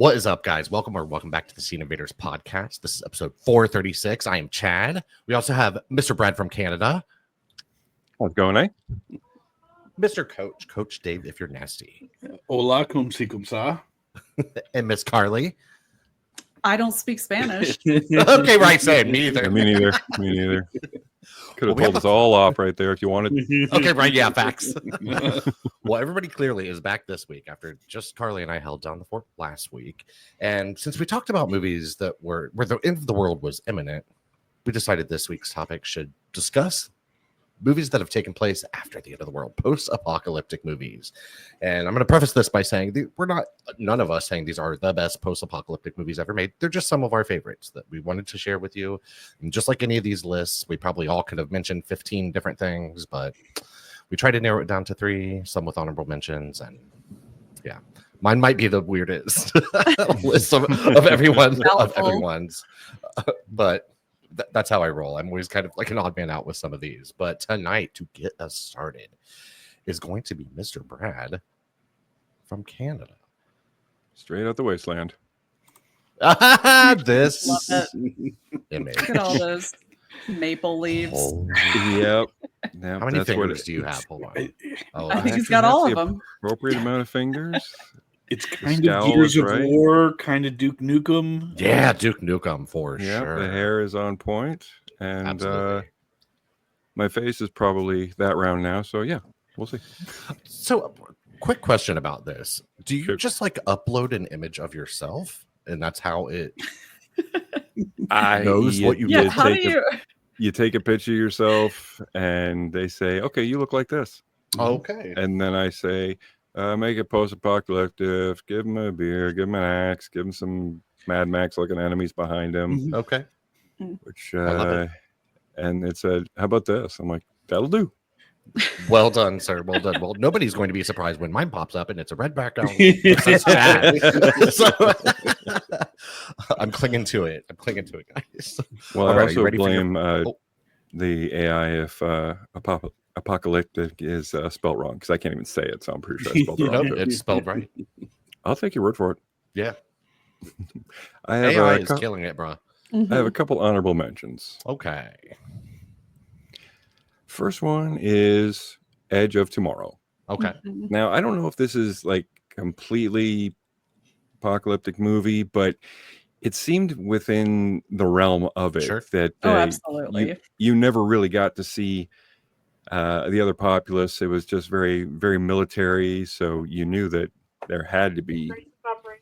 What is up, guys? Welcome back to the Scene Invaders podcast. This is episode 436. I am Chad. We also have Mr. Brad from Canada. How's it going, eh? Mr. Coach Dave, if you're nasty. Hola, cum si, cum sa. And Miss Carly. I don't speak Spanish. Okay, right, same. Me either. Yeah, me neither. Could have told us all off right there if you wanted. Okay, right, yeah, facts. Well, everybody clearly is back this week after just Carly and I held down the fort last week. And since we talked about movies that were where the end of the world was imminent, we decided this week's topic should discuss movies that have taken place after the end of the world, post-apocalyptic movies. And I'm going to preface this by saying none of us saying these are the best post-apocalyptic movies ever made. They're just some of our favorites that we wanted to share with you. And just like any of these lists, we probably all could have mentioned 15 different things, but we tried to narrow it down to 3, some with honorable mentions. And yeah, mine might be the weirdest list of everyone's. But that's how I roll. I'm always kind of like an odd man out with some of these. But tonight, to get us started, is going to be Mr. Brad from Canada. Straight out the wasteland. This image. Look at all those maple leaves. Yep. How many fingers do you have? Hold on. Oh, I think he's got all of them. Appropriate amount of fingers. It's kind of Gears of War, kind of Duke Nukem. Yeah, Duke Nukem for Yep, sure. the hair is on point, and Absolutely. my face is probably that round now. So yeah, we'll see. So, quick question about this: do you Sure. just like upload an image of yourself, and that's how it knows what you Yeah, did? how do you? You take a picture of yourself, and they say, "Okay, you look like this," Okay. and then I say, make it post-apocalyptic, give him a beer, give him an axe, give him some Mad Max looking enemies behind him, Okay. which love it. and it said, how about this? I'm like, that'll do. Well done, sir. Well done. Well, nobody's going to be surprised when mine pops up and it's a red background. That's bad. So, I'm clinging to it, guys. Well, All I right, are you also ready for your- blame the AI if apocalyptic is spelled wrong, because I can't even say it, so I'm pretty sure I spelled it wrong. Nope, it's spelled right. I'll take your word for it. Yeah. I have AI a is killing it, bro. I have a couple honorable mentions. Okay. First one is Edge of Tomorrow. Okay. Now, I don't know if this is like completely apocalyptic movie, but it seemed within the realm of it. Sure. That Absolutely. you never really got to see the other populace. It was just very, very military. So you knew that there had to be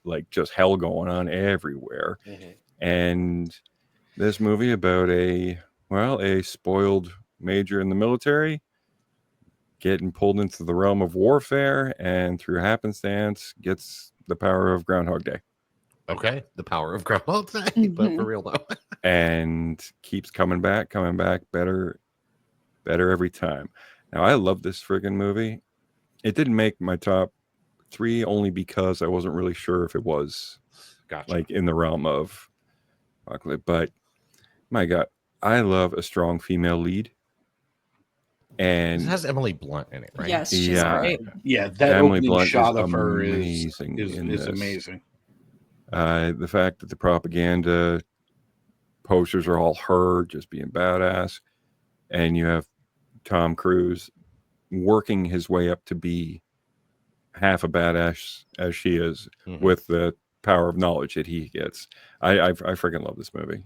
like just hell going on everywhere. Mm-hmm. And this movie about a spoiled major in the military getting pulled into the realm of warfare, and through happenstance gets the power of Groundhog Day. Okay. The power of Groundhog Day, but for real though. And keeps coming back better every time. Now, I love this friggin' movie. It didn't make my top 3 only because I wasn't really sure if it was Gotcha. like in the realm of apocalypse. But my God, I love a strong female lead. It And has Emily Blunt in it, right? Yes, she's Yeah. great. Yeah, that Emily opening Blunt shot is of her amazing is in this. amazing. The fact that the propaganda posters are all her just being badass, and you have Tom Cruise working his way up to be half a badass as she is, Mhm. with the power of knowledge that he gets. I freaking love this movie.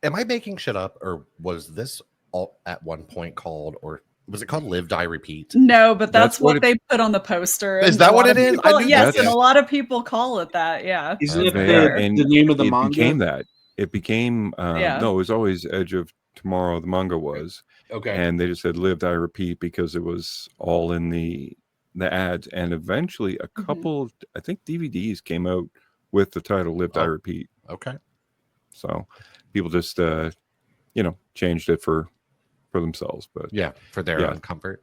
Am I making shit up, or was this all at one point called, or was it called Live, Die, Repeat? No, but that's That's what what they put on the poster. Is and that a what lot it of is? people- I knew yes, that. and a lot of people call it that. Yeah. Isn't it and the name of the it manga? became that. It became Yeah. no, it was always Edge of Tomorrow. The manga was, Okay. and they just said Live, Die, Repeat because it was all in the ads. And eventually, a couple, I think DVDs came out with the title Live, Die, Oh. Repeat. Okay. So people just changed it for themselves, but Yeah, for their Yeah. own comfort.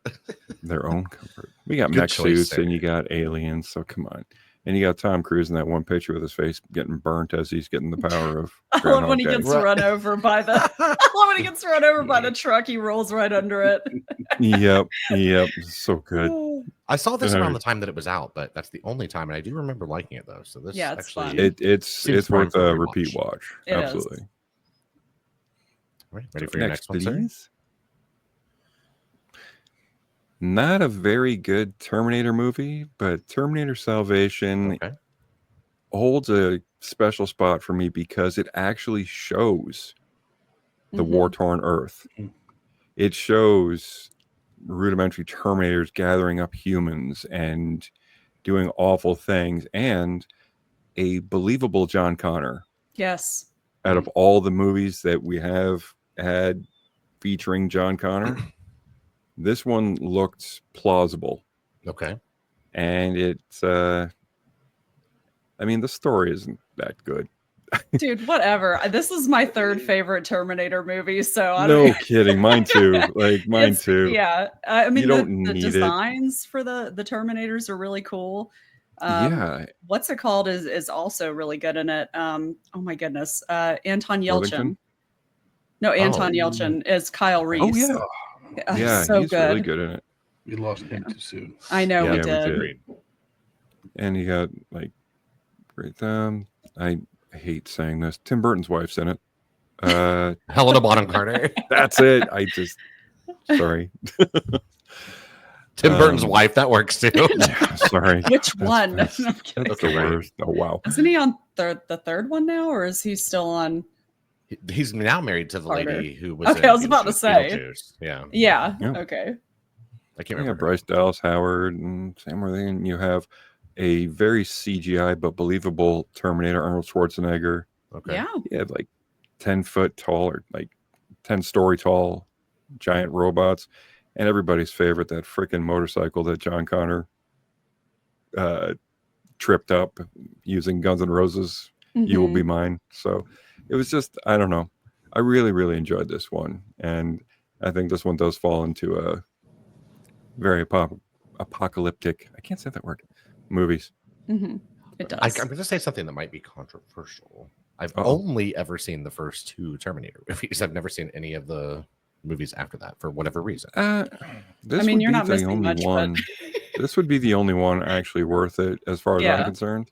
their own comfort. We got Good mech choice suits there. and you got aliens, so come on. And you got Tom Cruise in that one picture with his face getting burnt as he's getting the power of I love when he Groundhog gets Day. run over by the. I love when he gets run over by the truck. He rolls right under it. Yep, so good. I saw this around the time that it was out, but that's the only time, and I do remember liking it though. So this it's actually fun. It's worth a repeat watch. It Absolutely. is. Right, ready for your next one, sir? Not a very good Terminator movie, but Terminator Salvation holds a special spot for me because it actually shows the war-torn Earth. It shows rudimentary Terminators gathering up humans and doing awful things, and a believable John Connor. Yes. Out of all the movies that we have had featuring John Connor, this one looked plausible. Okay. And it's, I mean, the story isn't that good. Dude, whatever. This is my third favorite Terminator movie, so I No don't... kidding. Mine too. Like, mine too. Yeah. I mean, you don't the need designs for the Terminators are really cool. Yeah. What's it called is also really good in it. Oh my goodness. Anton Yelchin. Worthington? No, Anton Yelchin is Kyle Reese. Oh, yeah. Yeah, so he's good. really good in it. We lost him too soon. I know Yeah, we we did. did. And you got like great I hate saying this. Tim Burton's wife's in it. Helena Bonham Carter. That's it. I just sorry. Tim Burton's wife, that works too. Yeah, sorry. Which one? That's, I'm kidding. that's the worst. Oh wow. Isn't he on the third one now, or is he still on? He's now married to the lady who was. Okay, I was about to say. Beetlejuice. Yeah. Yeah. Yeah. Okay. I can't You remember. have Bryce Dallas Howard and Sam Worthington. You have a very CGI but believable Terminator, Arnold Schwarzenegger. Okay. Yeah. You have like 10-foot tall or like 10-story tall giant robots, and everybody's favorite, that freaking motorcycle that John Connor tripped up using Guns N' Roses. You Will Be Mine. So it was just, I don't know. I really, really enjoyed this one, and I think this one does fall into a very apocalyptic. I can't say that word. Movies. It does. I'm going to say something that might be controversial. I've only ever seen the first two Terminator movies. I've never seen any of the movies after that for whatever reason. This I mean, would you're be not the missing only much, one. This would be the only one actually worth it as far as I'm concerned.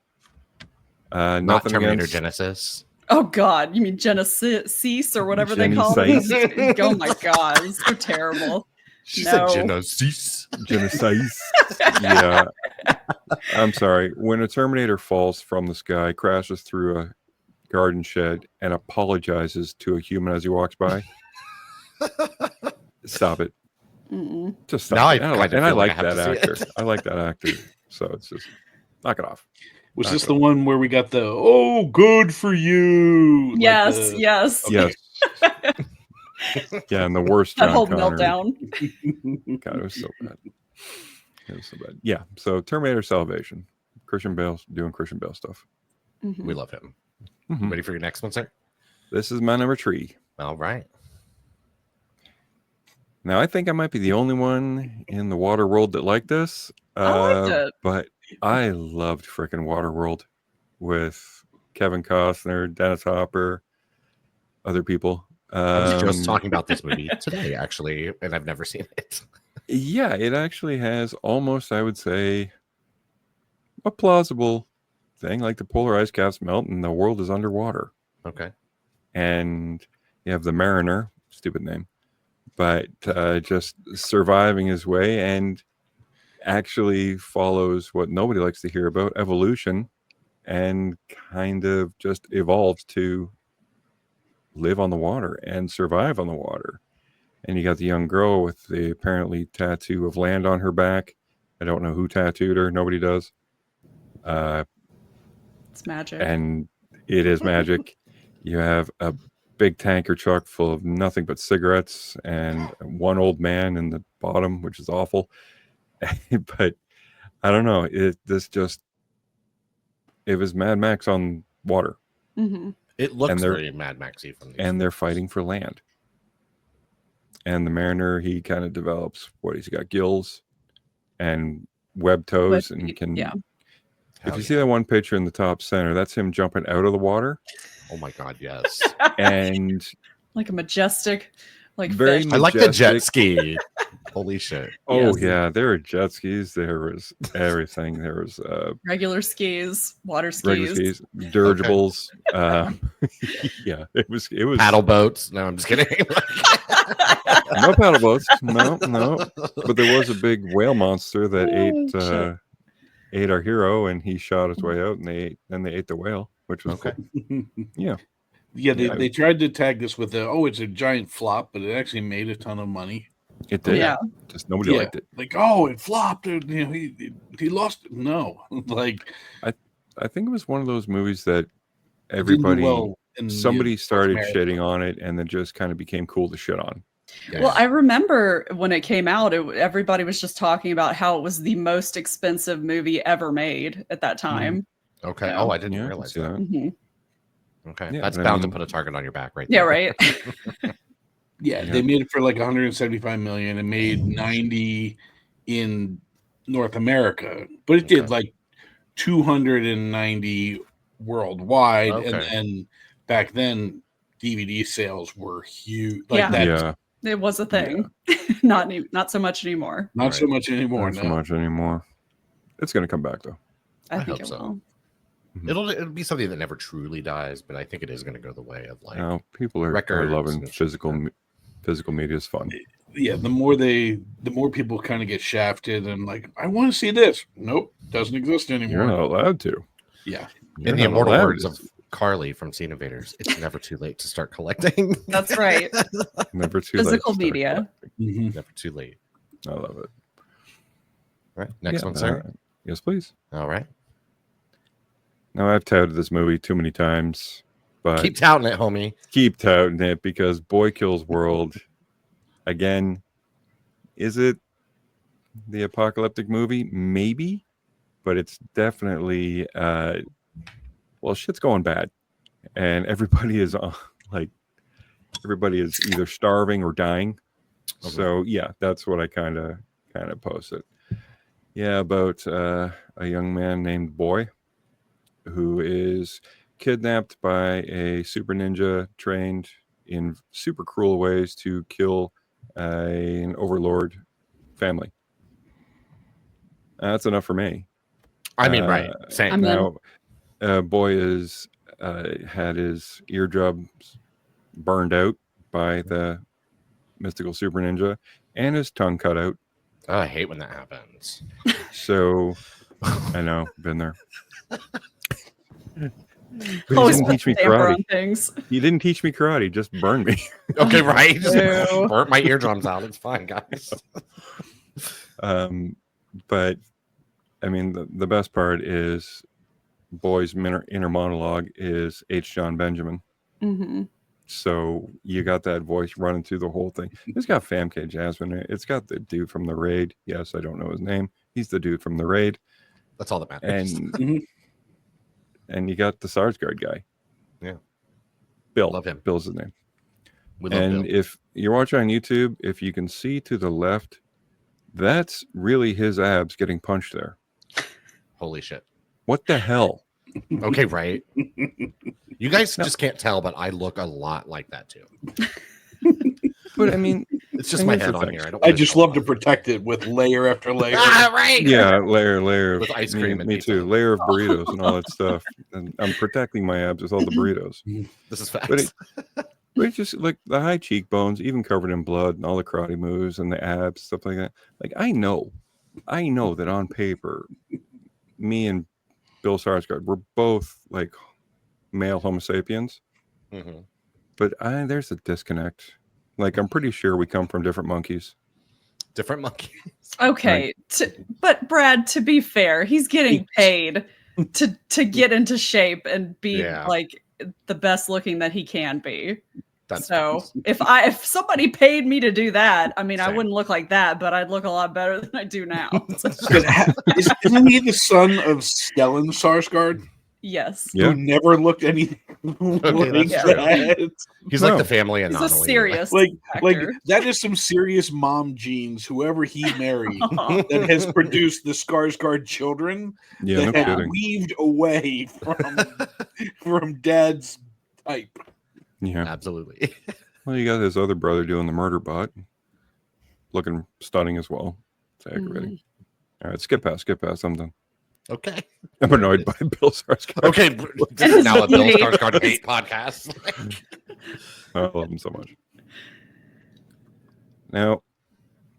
Not Nothing Terminator against Genesis. Oh God, you mean Genesis or whatever they call Genesis. it? Oh my God, it's so terrible. She No. said Genesis. Genesis. Yeah. I'm sorry. When a Terminator falls from the sky, crashes through a garden shed, and apologizes to a human as he walks by, stop it. Just stop Now it. I like have that to see actor. it. I like that actor. So it's just knock it off. Was this the one where we got the "oh, good for you"? Yes, like yes. Yes. Yeah, and the worst That John whole Connor. meltdown. God, it was so bad. It was so bad. Yeah. So Terminator Salvation. Christian Bale's doing Christian Bale stuff. We love him. Mhm. Ready for your next one, sir? This is my number 3. All right. Now, I think I might be the only one in the water world that liked this. I liked it. But I loved freaking Waterworld with Kevin Costner, Dennis Hopper, other people. I was just talking about this movie today, actually, and I've never seen it. Yeah, it actually has almost, I would say, a plausible thing. Like the polar ice caps melt and the world is underwater. Okay. And you have the Mariner, stupid name, but just surviving his way, and actually follows what nobody likes to hear about, evolution, and kind of just evolves to live on the water and survive on the water. And you got the young girl with the apparently tattoo of land on her back. I don't know who tattooed her. Nobody does. It's magic. And it is magic. You have a big tanker truck full of nothing but cigarettes and one old man in the bottom, which is awful. But I don't know. It was Mad Max on water. It looks very Mad Maxy from these. And they're fighting for land. And the Mariner, he kind of develops he's got gills and web toes, and can. Yeah. If you see that one picture in the top center, that's him jumping out of the water. Oh my God, yes. And like a majestic, like very fish. I like the jet ski. Holy shit. Oh Yes. yeah, there were jet skis. There was everything. There was Regular skis, water regular skis. skis, dirigibles. Yeah, it was Paddle boats. No, I'm just kidding. no paddle boats. No. But there was a big whale monster that Oh, ate our hero, and he shot his way out, and they ate the whale, which was Okay. cool. Yeah. Yeah, they tried to tag this with it's a giant flop, but it actually made a ton of money. It did. Yeah. Just nobody liked it. Like, it flopped. He lost it. No, like I think it was one of those movies that it didn't do everybody, well in somebody North started America. shitting on it, and then just kind of became cool to shit on. Well, I remember when it came out, everybody was just talking about how it was the most expensive movie ever made at that time. Okay. Yeah. Oh, I didn't Yeah, I can realize see that. that. Mhm. Okay. Yeah, That's but I bound to mean- put a target on your back right Yeah, there. right. Yeah, they made it for like 175 million and made 90 in North America, but it did Okay. like 290 worldwide. Okay. And then back then, DVD sales were huge. Like Yeah. that, Yeah, It was a thing. Not so much anymore. not so Right. much anymore. not so No. much anymore. It's going to come back though. I I think hope it so. will. It'll be something that never truly dies, but I think it is going to go the way of like Now people are records loving and shit like that. physical media is fun. Yeah, the more people kind of get shafted and like, I want to see this. Nope, doesn't exist You're anymore. not allowed to. Yeah. You're In the not immortal allowed words to. of Carly from Scene Invaders, it's never too late to start collecting. That's right. Never too Physical late. to start media. Mhm. Never too late. collecting. I love it. Right. Next Yeah, one, sir. Yes, please. All right. Now I've touted this movie too many times, but Keep touting it, homie. keep touting it because Boy Kills World, again, is it the apocalyptic movie? Maybe, but it's definitely, well, shit's going bad, and everybody is everybody is either starving or dying. Okay. So yeah, that's what I kind of posted. Yeah, about a young man named Boy who is kidnapped by a super ninja trained in super cruel ways to kill an overlord family. That's enough for me. I mean, right. Same. I'm Now, Boy is had his eardrums burned out by the mystical super ninja and his tongue cut out. Oh, I hate when that happens. So I know, been there. But he Always didn't put teach me the damper karate. on things. He didn't teach me karate. He just burned me. Okay, right. Just Ew. burnt my eardrums out. It's fine, guys. But I mean, the best part is Boy's inner monologue is H. John Benjamin. Hmm. So you got that voice running through the whole thing. It's got Famke Jasmine. It's got the dude from The Raid. Yes, I don't know his name. He's the dude from The Raid. That's all that matters. And Mhm. and you got the Sarsgaard guy. Yeah. Bill. Love him. Bill's his name. We love And Bill. if you're watching on YouTube, if you can see to the left, that's really his abs getting punched there. Holy shit. What the hell? Okay, right. You guys just can't tell, but I look a lot like that too. But I mean, It's just And my here's head the on thing. here. I don't. I wanna just show love to off. protect it with layer after layer. Ah, right. yeah, layer With ice Me- cream and me pizza. too. Layer of burritos and all that stuff. And I'm protecting my abs with all the burritos. This is facts. But it's just like the high cheekbones, even covered in blood, and all the karate moves and the abs, stuff like that. Like I know that on paper, me and Bill Sarsgaard, we're both like male Homo sapiens, Mhm. but there's a disconnect. Like I'm pretty sure we come from different monkeys. Different monkey. Okay, but Brad, to be fair, he's getting paid to get into shape and be Yeah. like the best looking that he can be. That's So if somebody paid me to do that, I mean, I Same. wouldn't look like that, but I'd look a lot better than I do now. Isn't he the son of Stellan Sarsgaard, Yes, Yeah. who never looked anything like that's true. that? He's No. like the family he's anomaly. a serious Like actor. that is some serious mom genes. Whoever he married that has produced the Skarsgård children Yeah, no that have kidding. weaved away from dad's type. Yeah. Absolutely. Well, you got his other brother doing the murder bot. looking stunning as well. It's aggravating. All right, skip past. I'm done. Okay. I'm annoyed by Bill Skarsgård. Okay, this is now a Bill Skarsgård hate podcast. I love him so much. Now,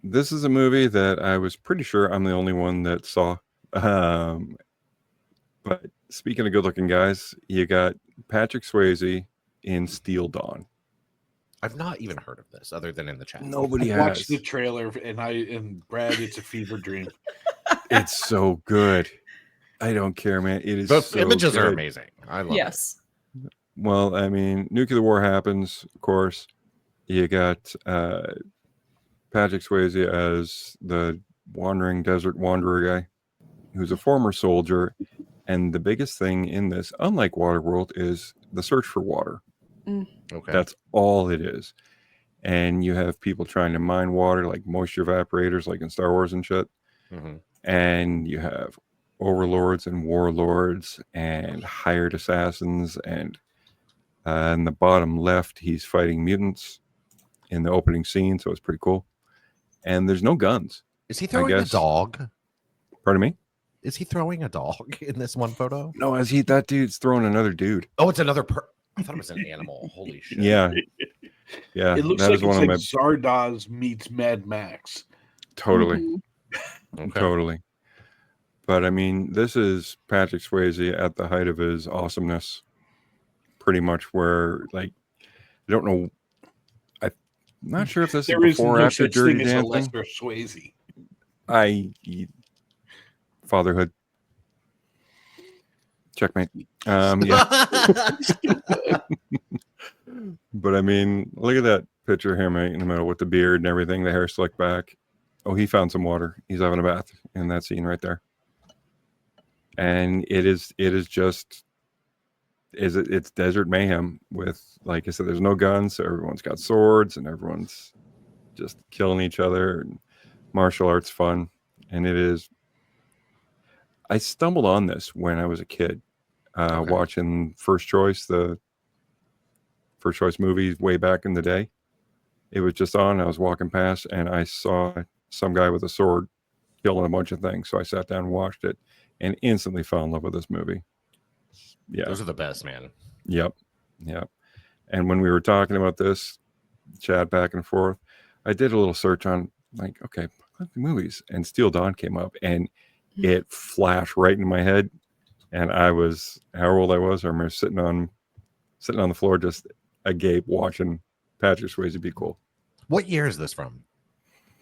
this is a movie that I was pretty sure I'm the only one that saw. But speaking of good-looking guys, you got Patrick Swayze in Steel Dawn. I've not even heard of this other than in the chat. Nobody I has. watched the trailer, and Brad, it's a fever dream. It's so good. I don't care, man. It is. The so images are good. amazing. I love it. Yes. Well, I mean, nuclear war happens, of course. You got Patrick Swayze as the wandering desert wanderer guy, who's a former soldier. And the biggest thing in this, unlike Waterworld, is the search for water. Okay. That's all it is. And you have people trying to mine water, like moisture evaporators, like in Star Wars and shit. Mm-hmm. And you have overlords and warlords and hired assassins. And in the bottom left, he's fighting mutants in the opening scene. So it's pretty cool. And there's no guns. Is he throwing a dog? Pardon me? Is he throwing a dog in this one photo? No, that dude's throwing another dude. Oh, it's another I thought it was an animal. Holy shit. Yeah. Yeah. It looks that like is one it's of like Zardoz meets Mad Max. Totally. Okay. Totally. But I mean, this is Patrick Swayze at the height of his awesomeness. Pretty much where, like, I don't know. I'm not sure if this There is is before or no after such Dirty thing as a Dancing. lesser Swayze. Fatherhood. Checkmate. Yeah. But I mean, look at that picture here, mate, in the middle with the beard and everything, the hair slicked back. Oh, he found some water. He's having a bath in that scene right there. And it's desert mayhem with, like I said, there's no guns, so everyone's got swords and everyone's just killing each other, and martial arts fun. And it is. I stumbled on this when I was a kid, watching the First Choice movies way back in the day. It was just on. I was walking past and I saw some guy with a sword killing a bunch of things. So I sat down and watched it and instantly fell in love with this movie. Yeah. Those are the best, man. Yep. And when we were talking about this, chat back and forth, I did a little search on, like, okay, movies, and Steel Dawn came up and it flashed right in my head. And I was, how old I was, I remember sitting on the floor just agape watching Patrick Swayze be cool. What year is this from?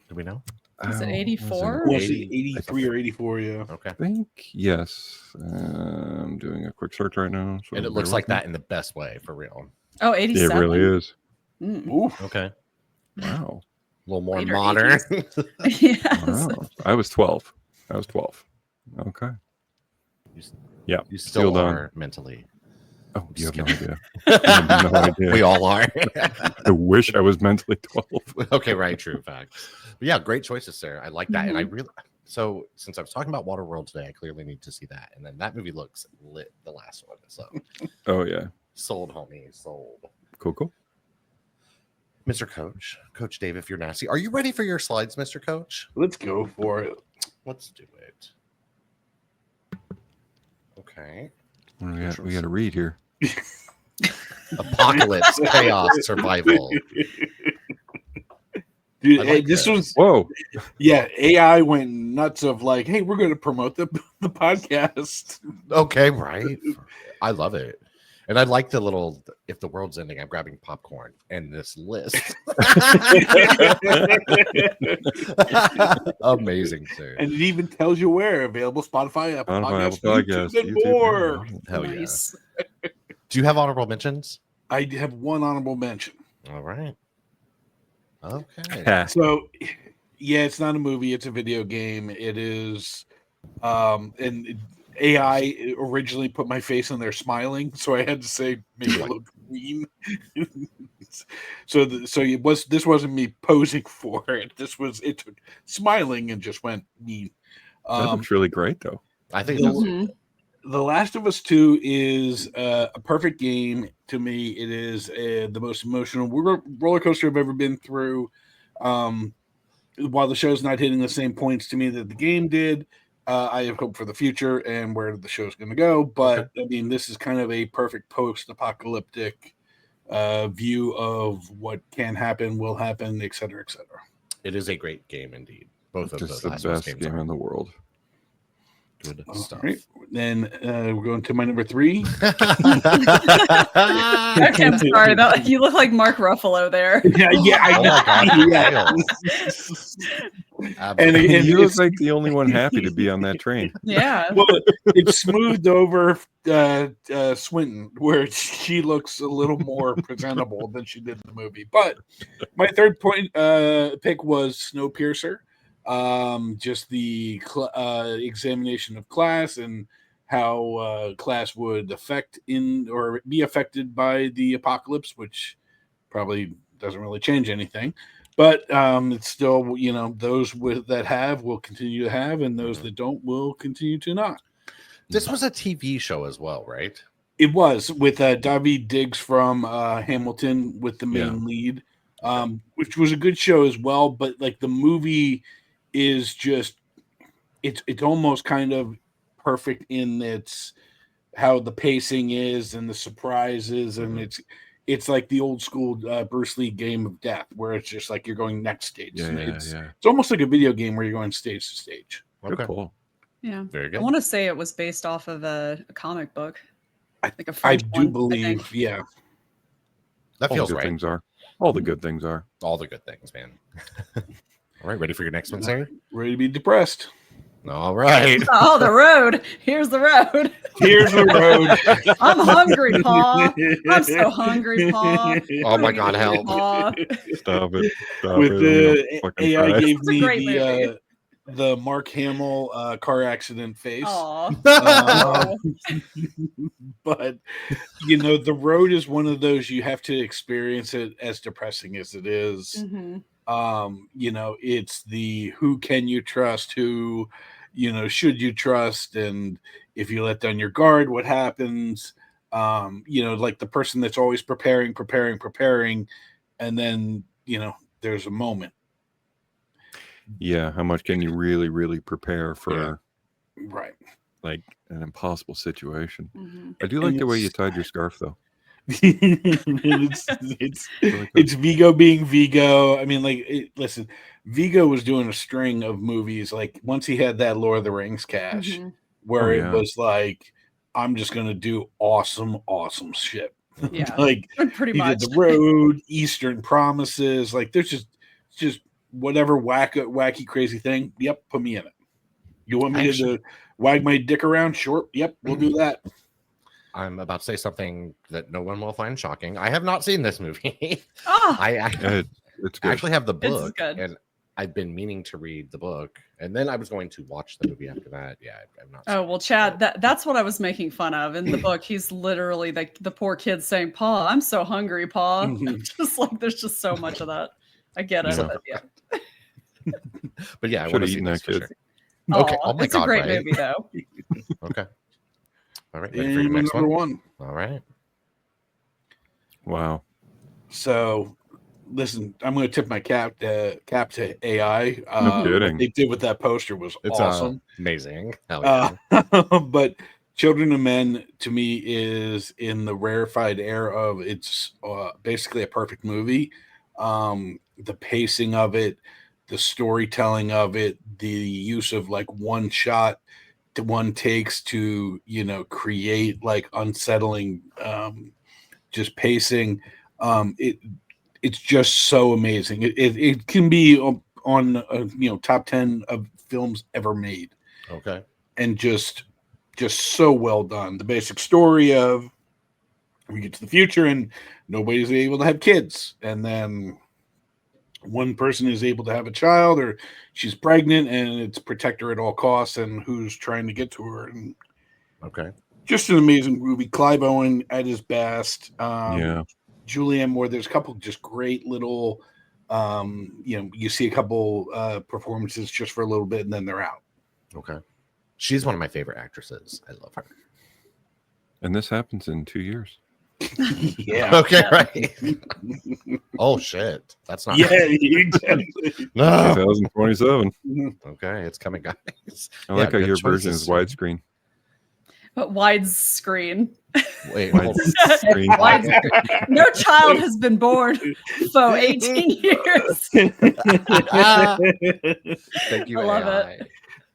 Do we know? Is it 84? Was it 83 or 84? Yeah. Okay. I think, yes. I'm doing a quick search right now. So And it looks like that in the best way, for real. Oh, It 87? really is. Oof. Okay. Wow. A little more Later modern. Yes. Wow. I was 12. Okay. Yeah. You Steel still Dawn. are mentally. Oh, you have Just no idea. I have no idea. We all are. I wish I was mentally 12. Okay, right, true fact. But yeah, great choices, Sarah. I like that. And I really, so since I was talking about Waterworld today, I clearly need to see that. And then that movie looks lit, the last one. So Oh, yeah. sold, homie, sold. Cool. Mr. Coach Dave, if you're nasty, are you ready for your slides, Mr. Coach? Let's go for it. Let's do it. Okay. We got to read here. Apocalypse, chaos, survival. Dude, I like this this. was Whoa. yeah. AI went nuts of like, hey, we're going to promote the podcast. Okay, right. I love it. And I like the little, if the world's ending, I'm grabbing popcorn and this list. Amazing, sir. And it even tells you where available: Spotify, Apple Podcasts, Podcast, YouTube, and YouTube. more. Hell yeah. Nice. Do you have honorable mentions? I have one honorable mention. All right. Okay. So, yeah, it's not a movie; it's a video game. It is, and AI originally put my face on there smiling, so I had to say make it look mean. This wasn't me posing for it. It took smiling and just went mean. That looks really great, though. I think The- that's Mhm. The Last of Us 2 is a perfect game to me. It is the most emotional roller coaster I've ever been through. while the show's not hitting the same points to me that the game did, I have hope for the future and where the show's going to go. But I mean, this is kind of a perfect post-apocalyptic view of what can happen, will happen, et cetera, et cetera. It is a great game indeed. Both of Just the the Last of Us best games game are in the world. good All stuff. right. Then we're going to my number 3. Okay, I'm sorry. You look like Mark Ruffalo there. Yeah, I Oh know. my God, Yeah. Absolutely. And You look it's, like the only one happy to be on that train. Yeah. well, it's smoothed over Swinton, where she looks a little more presentable than she did in the movie. But my third point pick was Snowpiercer. Just the examination of class and how class would affect or be affected by the apocalypse, which probably doesn't really change anything. But it's still, those that have will continue to have, and those that don't will continue to not. This was a TV show as well, right? It was with Daveed Diggs from Hamilton with the main lead, which was a good show as well. But like the movie is just, it's almost kind of perfect in its how the pacing is and the surprises, and it's like the old school Bruce Lee Game of Death, where it's just like you're going next stage. It's almost like a video game where you're going stage to stage. Good pull. Yeah. Very good. I want to say it was based off of a comic book. Like a I French do one, I believe, think. yeah. That All feels the good right. things are. All the good things are. All the good things, man. All right, ready for your next one, Sarah? Ready to be depressed. All right. Oh, the road. Here's the road. Here's the road. I'm hungry, Pa. I'm so hungry, Pa. Oh my God, help. Pa. Stop it. Stop With it. the Fucking AI cry. gave It's a me great movie. the Mark Hamill car accident face. Aw. But the road is one of those you have to experience it, as depressing as it is. Mhm. It's the who can you trust, who should you trust, and if you let down your guard, what happens? Like the person that's always preparing, and then there's a moment. Yeah, how much can you really, really prepare for Right. like an impossible situation? Mhm. I do like the way you tied your scarf, though. it's Vigo being Vigo. I mean, listen, Vigo was doing a string of movies. Like once he had that Lord of the Rings cash, Mhm. where it was like, I'm just gonna do awesome shit. Yeah. Like Pretty he much. did The Road, Eastern Promises. Like there's just whatever wacky crazy thing. Yep, put me in it. You want me to wag my dick around? Sure. Yep, we'll do that. I'm about to say something that no one will find shocking. I have not seen this movie. Oh, I It's good. actually have the It's book, good. and I've been meaning to read the book, and then I was going to watch the movie after that. Yeah, I've not. oh well, Chad, that's what I was making fun of in the book. He's literally like the poor kid saying, "Pa, I'm so hungry, Pa." Just like there's just so much of that. I get it. Yeah. But yeah. But yeah, I Should've want to see eaten this that for kid. sure. Okay. Aw, Oh my it's God, a great right? movie though. Okay. All right. Ready for your And next number one? one. All right. Wow. So, listen, I'm going to tip my cap to AI. No What kidding. they did with that poster was It's awesome. amazing. Hell yeah. But Children of Men to me is in the rarefied air of it's basically a perfect movie. The pacing of it, the storytelling of it, the use of like one shot to one takes to create like unsettling just pacing. It's just so amazing. It can be on top 10 of films ever made, Okay. and just so well done. The basic story of we get to the future and nobody's able to have kids, and then one person is able to have a child, or she's pregnant, and it's protect her at all costs, and who's trying to get to her. And Okay. just an amazing movie. Clive Owen at his best. Yeah. Julianne Moore. There's a couple just great little, you see a couple performances just for a little bit, and then they're out. Okay. She's one of my favorite actresses. I love her. And this happens in 2 years. Yeah. Okay, Yeah. right. Oh shit, that's not. Yeah, exactly. No. 2027. Okay, it's coming, guys. I like how good your version choices, is sir. widescreen. But widescreen. Wait, hold on. Screen. Wide- No child has been born for 18 years. Thank you, I love AI.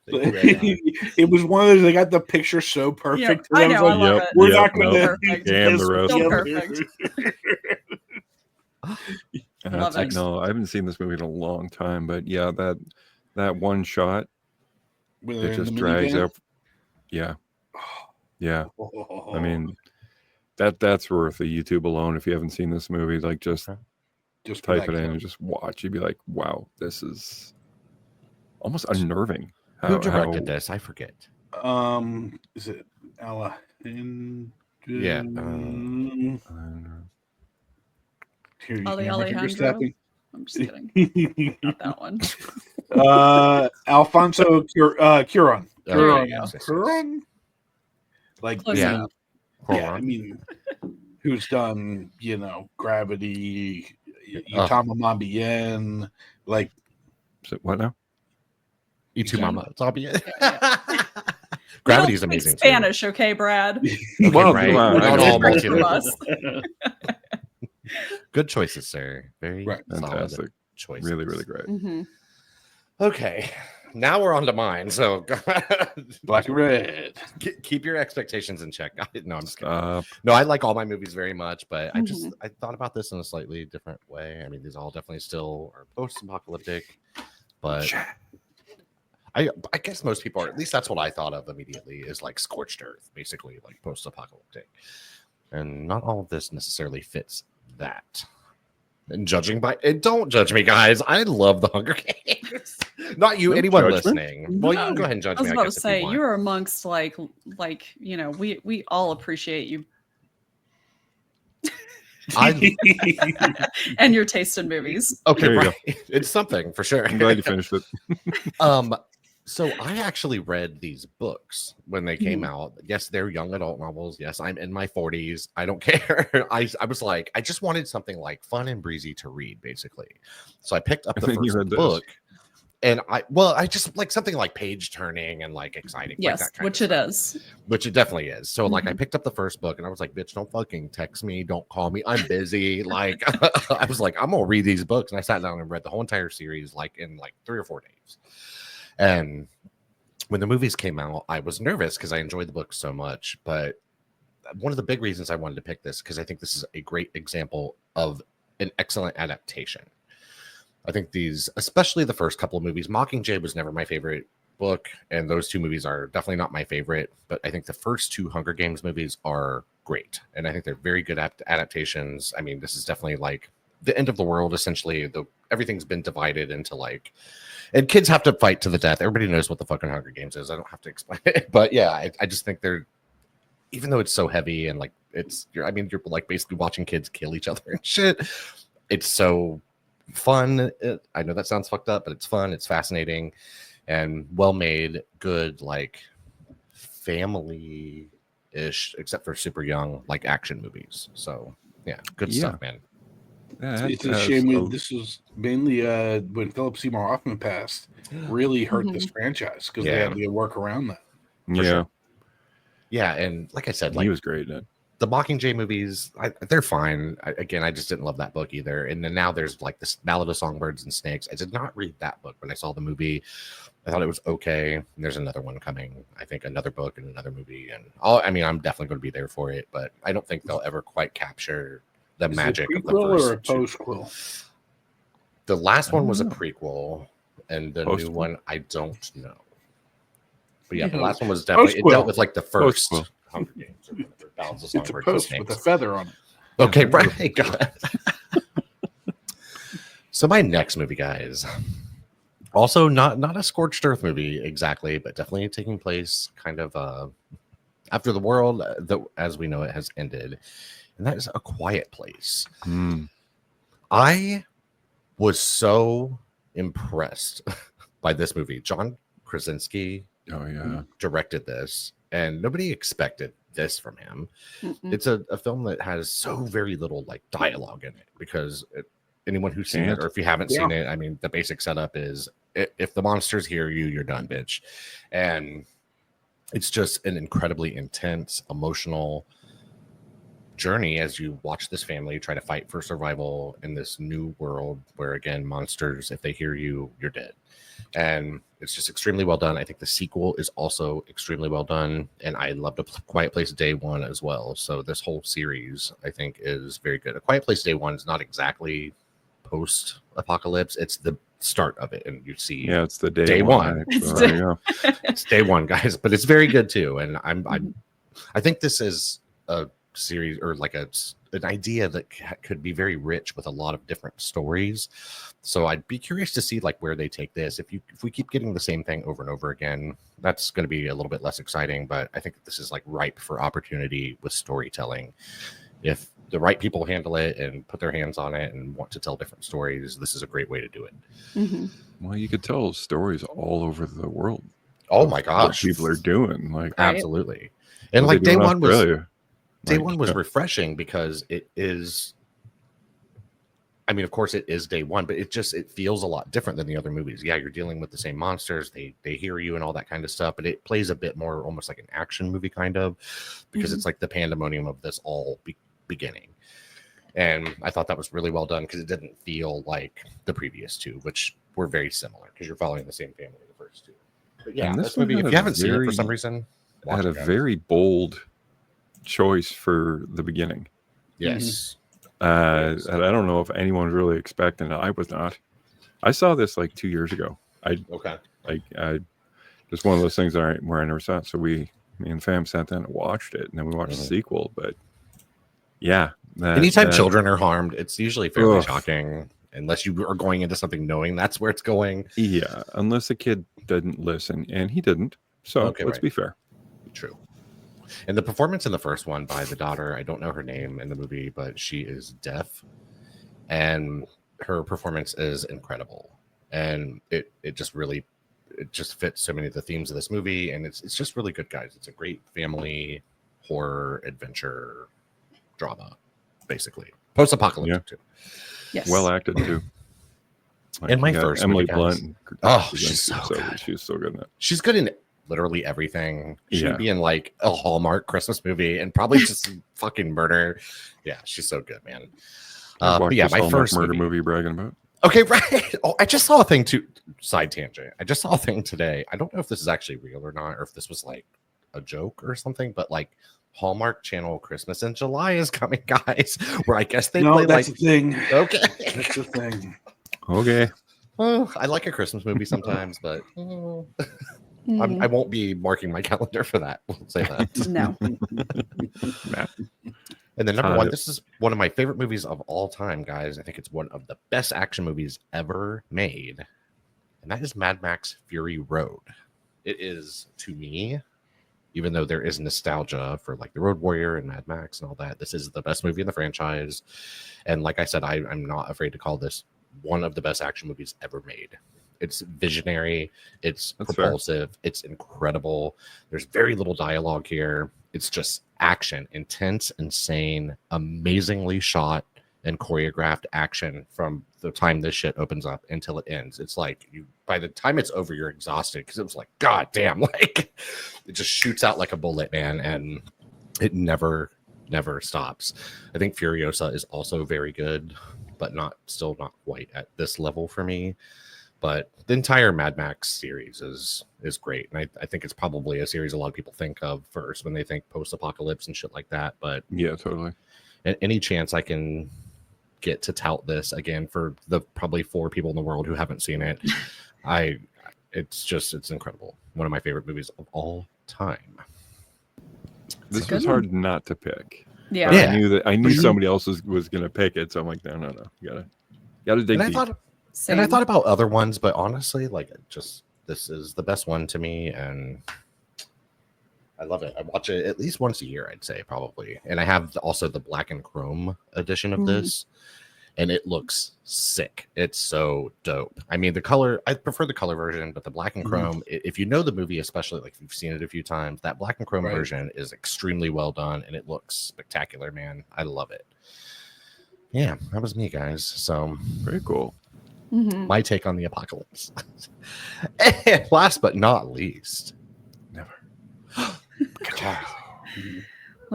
Thank you, AI. It was one of those. They got the picture so perfect. I and know, was I love Yep, it. We're yep, not going to Perfect. Damn the rest. So perfect. Love it. No, I haven't seen this movie in a long time, but yeah, that one shot, it just drags up. Yeah, yeah. I mean, that's worth a YouTube alone. If you haven't seen this movie, like just type it in and just watch. You'd be like, wow, this is almost unnerving. Who directed this? I forget. Is it Ella? Yeah. Here, you Ali can hear my finger Alejandro? snapping. I'm just kidding. Not that one. Alfonso Cuarón. There you go. Cuarón? Like, Close Yeah. enough. yeah, I mean, who's done, Gravity, Yutama Bien, like, What now? E2 Mama. It's all be it. Yeah. Gravity's We don't amazing speak Spanish, okay, Brad? Okay, Well, right. come on, We're I not know. all multilingual. yeah, Good choices, sir. Very Right. solid Fantastic. choices. Really, really great. Mm-hmm. Okay, now we're on to mine. So Black and Red. keep your expectations in check. No, I'm just kidding. Stop. No, I like all my movies very much, but Mm-hmm. I thought about this in a slightly different way. I mean, these all definitely still are post-apocalyptic, but I guess most people are, at least that's what I thought of immediately, is like scorched earth, basically like post-apocalyptic. And not all of this necessarily fits that. And don't judge me, guys. I love the Hunger Games. Not you, No anyone judgment. listening. Well, you can go ahead and judge I was me. about I to guess, if say you want. you're amongst like we all appreciate you and your taste in movies. Okay, There you right. It's something for sure. I'm glad you finished it. So I actually read these books when they came out. Yes, they're young adult novels. Yes, I'm in my 40s. I don't care. I was like, I just wanted something like fun and breezy to read, basically. So I picked up And the then you first read this. book, and I just like something like page turning and like exciting. Yes, like that kind which of it stuff. is. Which it definitely is. So like I Mhm. picked up the first book and I was like, bitch, don't fucking text me, don't call me, I'm busy. Like I was like, I'm gonna read these books, and I sat down and read the whole entire series like in like 3 or 4 days. And when the movies came out, I was nervous because I enjoyed the book so much. But one of the big reasons I wanted to pick this, because I think this is a great example of an excellent adaptation. I think these, especially the first couple of movies, Mockingjay was never my favorite book, and those 2 movies are definitely not my favorite. But I think the first 2 Hunger Games movies are great, and I think they're very good adaptations. I mean, this is definitely like the end of the world. Essentially, everything's been divided into like, and kids have to fight to the death. Everybody knows what the fucking Hunger Games is. I don't have to explain it, but yeah, I just think they're, even though it's so heavy and like you're like basically watching kids kill each other and shit. It's so fun. I know that sounds fucked up, but it's fun. It's fascinating and well made, good, like family-ish, except for super young, like action movies. So yeah, good stuff, man. Yeah, It's a shame. This was mainly when Philip Seymour Hoffman passed, really hurt this franchise because they had to work around that. Yeah. Sure. Yeah, and like I said, like He was great in it. The Mockingjay movies, they're fine. I just didn't love that book either. And then now there's like this Ballad of Songbirds and Snakes. I did not read that book when I saw the movie. I thought it was okay. And there's another one coming. I think another book and another movie. And I'm definitely going to be there for it. But I don't think they'll ever quite capture the magic of the first or a post-quill? The last one was a prequel, and the Post-quill? new one I don't know. But yeah, the Yeah. last one was definitely, it dealt with like the first Post-quill. Hunger Games. Or whatever, Ballads of It's a Songbirds and post with a Snakes. feather on it. Okay, right. God. So my next movie, guys, also not a scorched earth movie exactly, but definitely taking place kind of after the world as we know it has ended, and that is A Quiet Place. I was so impressed by this movie. John Krasinski Oh yeah, directed this, and nobody expected this from him. Mm-mm. It's a film that has so very little like dialogue in it because anyone who's seen it, or if you haven't seen it, I mean, the basic setup is if the monsters hear you, you're done, bitch. And it's just an incredibly intense, emotional journey as you watch this family try to fight for survival in this new world where, again, monsters, if they hear you, you're dead. And it's just extremely well done. I think the sequel is also extremely well done, and I loved A Quiet Place Day One as well. So this whole series, I think, is very good. A Quiet Place Day One is not exactly post-apocalypse; it's the start of it, and you see, it's the day, day one. Right? It's So day- there you go. It's day one, guys, but it's very good too. And I think this is a series or like an idea that could be very rich with a lot of different stories. So I'd be curious to see like where they take this. If we keep getting the same thing over and over again, that's going to be a little bit less exciting. But I think this is like ripe for opportunity with storytelling. If the right people handle it and put their hands on it and want to tell different stories, this is a great way to do it. Mm-hmm. Well, you could tell stories all over the world. Oh my What gosh, people are doing, like Right. absolutely. And what like they do day in one was Australia. Day Like, one was refreshing because it is, I mean, of course it is day one, but it feels a lot different than the other movies. Yeah, you're dealing with the same monsters, they hear you and all that kind of stuff, but it plays a bit more almost like an action movie kind of, because it's like the pandemonium of this all beginning. And I thought that was really well done because it didn't feel like the previous two, which were very similar because you're following the same family the first two. But yeah, And this this movie, one if had you a haven't seen it for very- some reason, watch had a it, guys. very bold choice for the beginning. yes. And I don't know if anyone was really expecting it. I was not. I saw this like 2 years ago. Okay. Just one of those things where I never saw it. So me and fam sat down and watched it, and then we watched the sequel. But yeah, Anytime children are harmed, it's usually fairly Ugh. shocking, unless you are going into something knowing that's where it's going. Yeah, unless the kid didn't listen, and he didn't. So Okay, let's right. be fair. True. And the performance in the first one by the daughter, I don't know her name in the movie, but she is deaf, and her performance is incredible. And it just really fits so many of the themes of this movie, and it's just really good, guys. It's a great family horror adventure drama, basically post-apocalyptic too. Yes. Well acted too. In my you got first Emily movie, Blunt. guys. Oh, she's so good. She's so good in it. She's good in literally everything. She'd Yeah. be in like a Hallmark Christmas movie and probably just fucking murder. Yeah, she's so good, man. I watched But yeah, this my Hallmark first murder movie. bragging about. Okay, right. Oh, I just saw a thing too. Side tangent. I just saw a thing today. I don't know if this is actually real or not, or if this was like a joke or something, but like Hallmark Channel Christmas in July is coming, guys. Where I guess they play that's like the thing. okay. That's the thing. Okay. Oh, I like a Christmas movie sometimes, but I won't be marking my calendar for that. We'll say that. No. And then number one, this is one of my favorite movies of all time, guys. I think it's one of the best action movies ever made. And that is Mad Max Fury Road. It is, to me, even though there is nostalgia for like the Road Warrior and Mad Max and all that, this is the best movie in the franchise. And like I said, I'm not afraid to call this one of the best action movies ever made. It's visionary, it's propulsive, it's incredible. There's very little dialogue here. It's just action, intense, insane, amazingly shot and choreographed action from the time this shit opens up until it ends. It's like by the time it's over, you're exhausted because it was like, God damn, like it just shoots out like a bullet, man, and it never stops. I think Furiosa is also very good, but still not quite at this level for me. But the entire Mad Max series is great. And I think it's probably a series a lot of people think of first when they think post-apocalypse and shit like that. But yeah, totally. And any chance I can get to tout this again for the probably 4 people in the world who haven't seen it, it's incredible. One of my favorite movies of all time. This was hard not to pick. Yeah. But I knew somebody else was gonna pick it, so I'm like, no. You gotta dig deep. And I thought about other ones, but honestly, like this is the best one to me, and I love it. I watch it at least once a year, I'd say, probably. And I have also the black and chrome edition of this. and it looks sick. It's so dope. I mean, the color, I prefer the color version, but the black and chrome, if you know the movie, especially like if you've seen it a few times, that black and chrome version is extremely well done and it looks spectacular, man. I love it. Yeah, that was me, guys. So Very cool. my take on the apocalypse. And last but not least,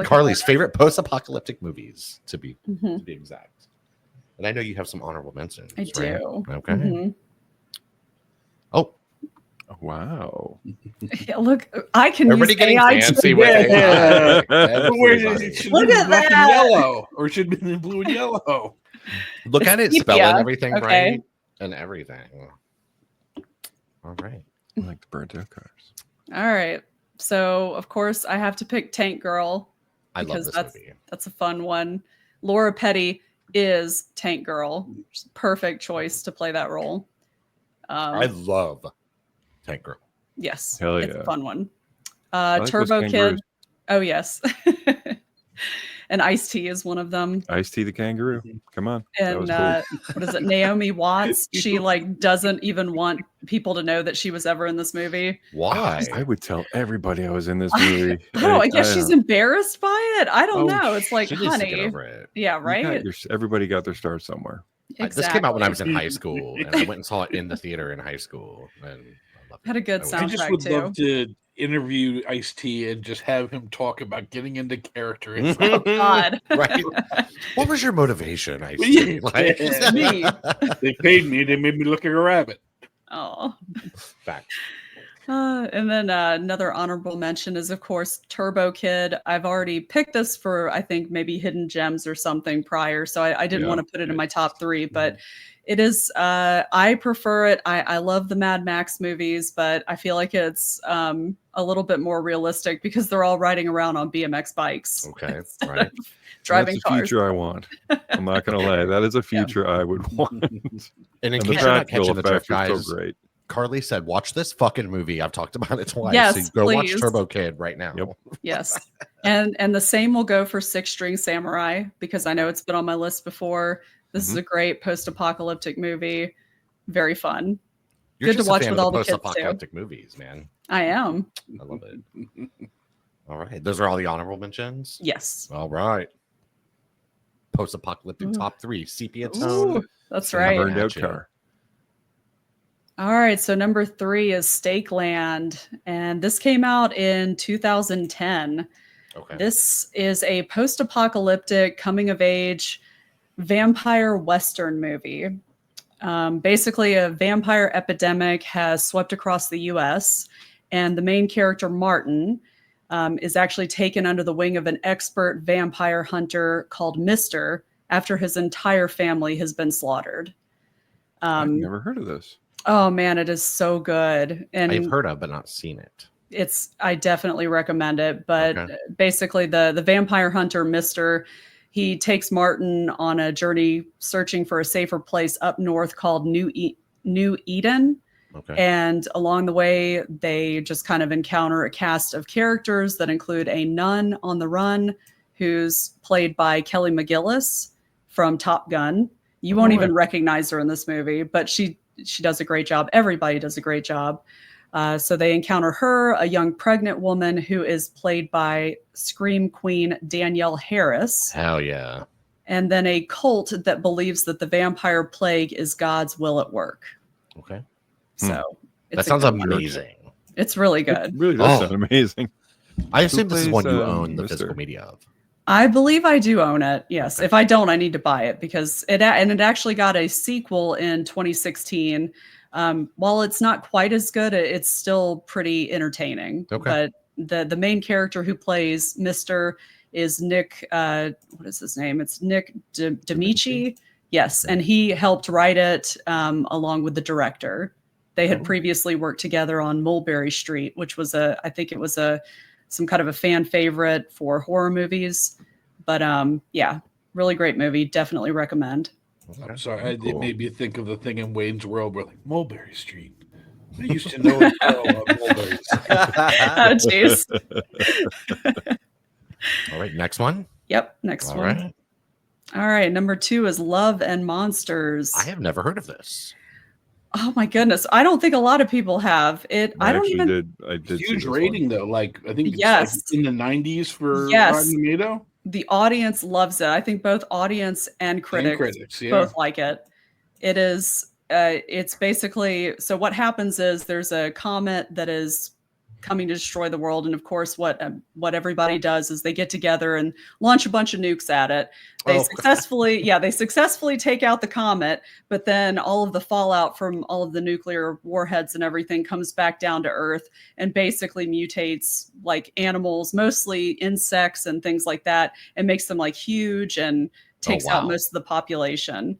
Carly's favorite post-apocalyptic movies, to be exact. And I know you have some honorable mentions. I do. Okay. Oh, wow. Yeah, look, I can everybody use getting AI fancy to- with Yeah. everybody. Should Look be at black and that. yellow, or should be in blue and yellow. Look at it, Sepia. spelling everything Okay. right and everything. All right. I like the burnt out cars. All right. So, of course, I have to pick Tank Girl. I love Because this that's movie. that's a fun one. Laura Petty is Tank Girl. She's a perfect choice to play that role. I love Tank Girl. Yes, Hell it's yeah. a fun one. like those Turbo Kid. kangaroos. Oh yes, and Ice-T is one of them. Ice-T the kangaroo. Come on. That was And cool. what is it? Naomi Watts. She like doesn't even want people to know that she was ever in this movie. Why? I would tell everybody I was in this movie. I guess she's embarrassed by it. I don't Oh, know. It's like, She needs to get honey, over it. yeah, right. Everybody got their start somewhere. This came out when I was in Exactly. high school, and I went and saw it in the theater in high school, and I loved it. Had a good I I would- just soundtrack would too. love to interview Ice-T and just have him talk about getting into character. It's Oh God. Right? What was your motivation? I Yeah. see. Like, Me. They paid me. They made me look like a rabbit. Oh. Fact. And then another honorable mention is, of course, Turbo Kid. I've already picked this for, I think, maybe Hidden Gems or something prior, so I didn't Yeah. want to put it in my top three, but it is, I prefer it. I love the Mad Max movies, but I feel like it's a little bit more realistic because they're all riding around on BMX bikes. Okay. instead Right. of Driving That's a cars. future I want. I'm not going to lie. That is a future I would want. And in And the case you're not practical catching the drift, effects are guys, so great. Carly said, "Watch this fucking movie. I've talked about it twice. Yes, so go watch please. Turbo Kid right now." Yep. Yes. And the same will go for Six String Samurai because I know it's been on my list before. This is a great post-apocalyptic movie. Very fun. You're Good to just a watch fan with of all the kids, too. post-apocalyptic movies, man. I am. I love it. All right, those are all the honorable mentions. Yes. All right. Post-apocalyptic Ooh. top 3: sepia tone. Ooh, that's and right. Burned out Gotcha. car. All right. So number 3 is Stakeland. And this came out in 2010. Okay. This is a post-apocalyptic coming-of-age vampire Western movie. Basically, a vampire epidemic has swept across the U.S., and the main character, Martin, is actually taken under the wing of an expert vampire hunter called Mister after his entire family has been slaughtered. I've never heard of this. Oh man, it is so good. And I've heard of but not seen it. I definitely recommend it. But Okay. basically the vampire hunter, Mister, he takes Martin on a journey searching for a safer place up north called New Eden. Okay. And along the way, they just kind of encounter a cast of characters that include a nun on the run, who's played by Kelly McGillis from Top Gun. You won't even recognize her in this movie, but she does a great job. Everybody does a great job. So they encounter her, a young pregnant woman who is played by Scream Queen Danielle Harris, Hell yeah. and then a cult that believes that the vampire plague is God's will at work. Okay. So That it's a sounds good one. amazing. It's really It good. really does Oh. sound amazing. I assume this is plays, one you own the Mr.? physical media of. I believe I do own it. Yes. If I don't, I need to buy it because it actually got a sequel in 2016. While it's not quite as good, it's still pretty entertaining. Okay. But the main character who plays Mister is Nick. What is his name? It's Nick D'Amici. Yes, and he helped write it along with the director. They had previously worked together on Mulberry Street, which was I think it was some kind of a fan favorite for horror movies. But yeah, really great movie. Definitely recommend. I'm sorry. Cool. It made me think of the thing in Wayne's World where like Mulberry Street. I used to know it well of Mulberries. Oh, jeez. All right, next one. Yep. Next All one. right. All right, number 2 is Love and Monsters. I have never heard of this. Oh my goodness, I don't think a lot of people have it. I don't even. I did see Huge this rating though. Like I think it's Yes. like in the 90s for Yes. Rotten Tomato. The audience loves it. I think both audience and critics, Yeah. both like it. It is. It's basically, so what happens is there's a comet that is coming to destroy the world, and of course, what everybody does is they get together and launch a bunch of nukes at it. They successfully take out the comet, but then all of the fallout from all of the nuclear warheads and everything comes back down to Earth and basically mutates like animals, mostly insects and things like that, and makes them like huge and takes out most of the population.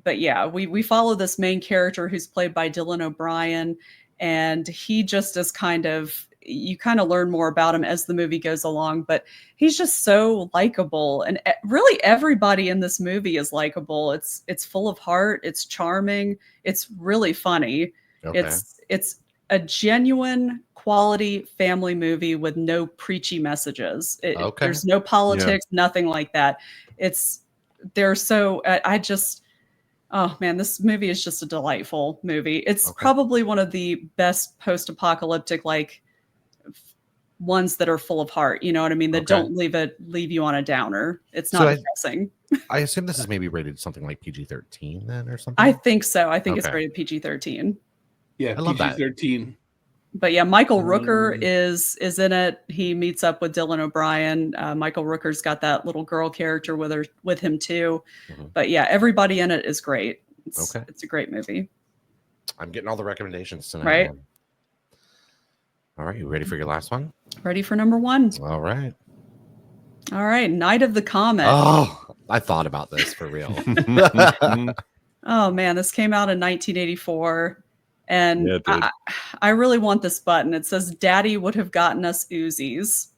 But yeah, we follow this main character who's played by Dylan O'Brien, and he just is you kind of learn more about him as the movie goes along, but he's just so likable, and really everybody in this movie is likable. It's full of heart, it's charming, it's really funny. Okay. It's a genuine quality family movie with no preachy messages. There's no politics, nothing like that. Oh man, this movie is just a delightful movie. It's probably one of the best post-apocalyptic ones that are full of heart. You know what I mean? That don't leave you on a downer. It's not depressing. I assume this is maybe rated something like PG-13 then or something. I think so. I think it's rated PG-13. Yeah, I love that. PG-13. But yeah, Michael Rooker is in it. He meets up with Dylan O'Brien. Michael Rooker's got that little girl character with him too. Mm-hmm. But yeah, everybody in it is great. It's a great movie. I'm getting all the recommendations tonight. Right. Man. All right, you ready for your last one? Ready for number 1. All right. Night of the Comet. Oh, I thought about this for real. Oh man, this came out in 1984. And I really want this button. It says, "Daddy would have gotten us Uzis."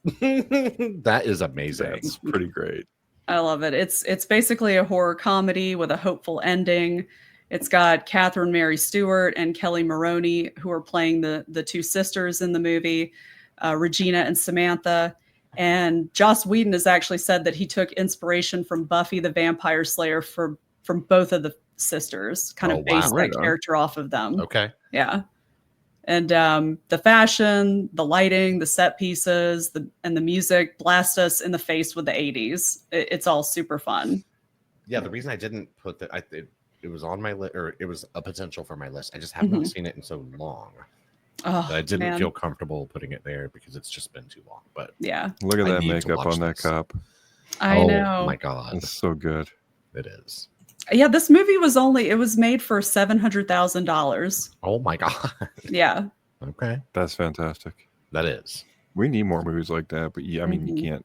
That is amazing. That's pretty great. I love it. It's basically a horror comedy with a hopeful ending. It's got Catherine Mary Stewart and Kelly Maroney, who are playing the two sisters in the movie, Regina and Samantha. And Joss Whedon has actually said that he took inspiration from Buffy the Vampire Slayer from both of the sisters, kind of based that character off of them. Okay. Yeah. And the fashion, the lighting, the set pieces, and the music blast us in the face with the 80s. It's all super fun. Yeah, the reason I didn't put that, it was on my list, or it was a potential for my list. I just have not seen it in so long. Oh, I didn't feel comfortable putting it there because it's just been too long. But yeah, look at that makeup on that cop. I know. Oh my God, it's so good. It is. Yeah, this movie was made for $700,000. Oh my God. Yeah. Okay. That's fantastic. That is. We need more movies like that, but I mean,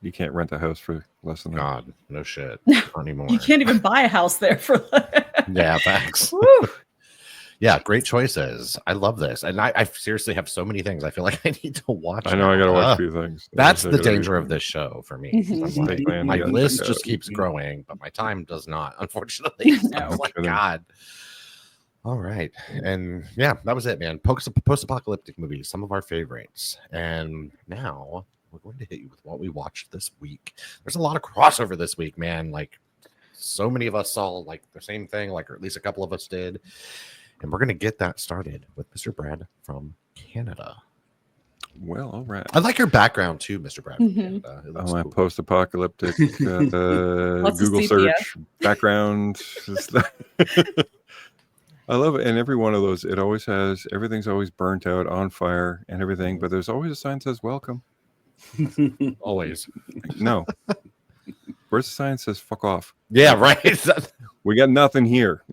you can't rent a house for less than that. God, no shit. Not anymore. You can't even buy a house there for that. Yeah, thanks. Yeah, great choices. I love this. And I seriously have so many things I feel like I need to watch. I know I got to watch a few things. That's the danger of this show for me. My Yeah, list just keeps growing, but my time does not, unfortunately. Oh my God. All right. And yeah, that was it, man. Post-apocalyptic movies, some of our favorites. And now we're going to hit you with what we watched this week. There's a lot of crossover this week, man. Like so many of us saw like the same thing, like, or at least a couple of us did. And we're going to get that started with Mr. Brad from Canada. Well, all right. I like your background too, Mr. Brad. From Canada. My post-apocalyptic Google search background. I love it. And every one of those, it always has, everything's always burnt out, on fire and everything. But there's always a sign that says welcome. Always. No. Where's the sign that says fuck off? Yeah, right. We got nothing here.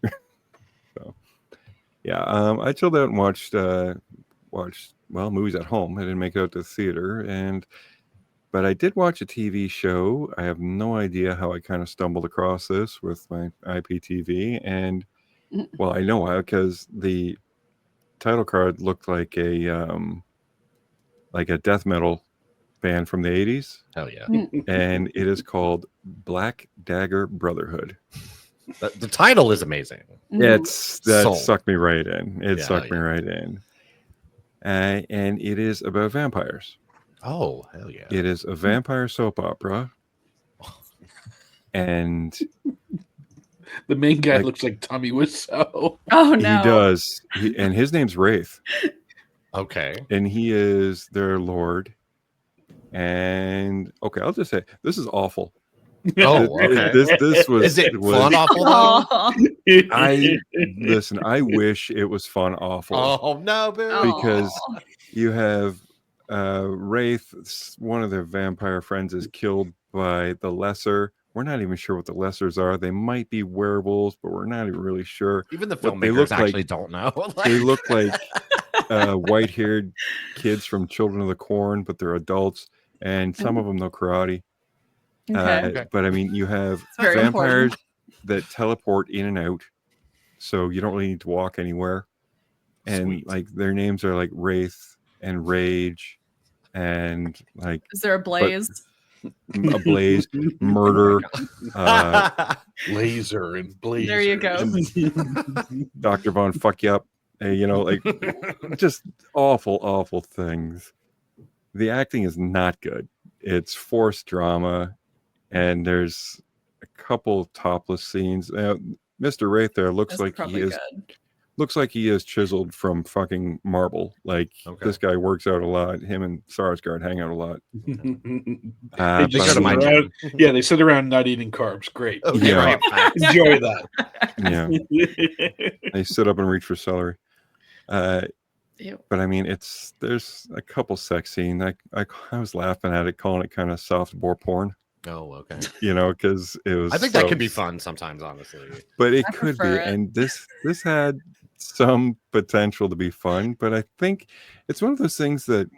So, yeah, I chilled out and watched movies at home. I didn't make it out to the theater, but I did watch a TV show. I have no idea how I kind of stumbled across this with my IPTV, and well, I know why, because the title card looked like a death metal band from the 80s. Hell yeah. And it is called Black Dagger Brotherhood. The title is amazing. That sucked me right in. It sucked me right in. And it is about vampires. Oh, hell yeah. It is a vampire soap opera. and The main guy Like- looks like Tommy Wiseau. Oh he no. does. And his name's Wraith, Okay. and he is their lord. And okay, I'll just say this is awful. Oh, okay. This was Is it was, fun awful though? Aw. I wish it was fun awful. Oh no, boo. Because Aw. you have Wraith, one of their vampire friends, is killed by the lesser. We're not even sure what the lessers are. They might be werewolves, but we're not even really sure. Even the What they filmmakers look like- actually don't know. They look like white-haired kids from Children of the Corn, but they're adults, and some of them know karate. Okay. Okay. But I mean, you have It's very vampires important. that teleport in and out, so you don't really need to walk anywhere. And Sweet. like their names are like Wraith and Rage, and like Is there a blaze? a Blaze, Murder, Laser and Blazer. There you go. Dr. Von Fuck You Up, you know, like just awful things. The acting is not good. It's forced drama, and there's a couple topless scenes. Mr. Wraith there looks That's like probably he is good. looks like he is chiseled from fucking marble. Like Okay. this guy works out a lot. Him and Sarsgaard hang out a lot. They But just go to sit my around, yeah, they sit around not eating carbs. Great. Okay, Yeah. right, facts. Enjoy that. yeah, they sit up and reach for celery. Ew. But I mean, there's a couple sex scenes. I was laughing at it, calling it kind of soft bore porn. Oh, okay. You know, because it was. I think that so- can be fun sometimes, honestly. but it I could be. prefer it. And this had some potential to be fun, but I think it's one of those things that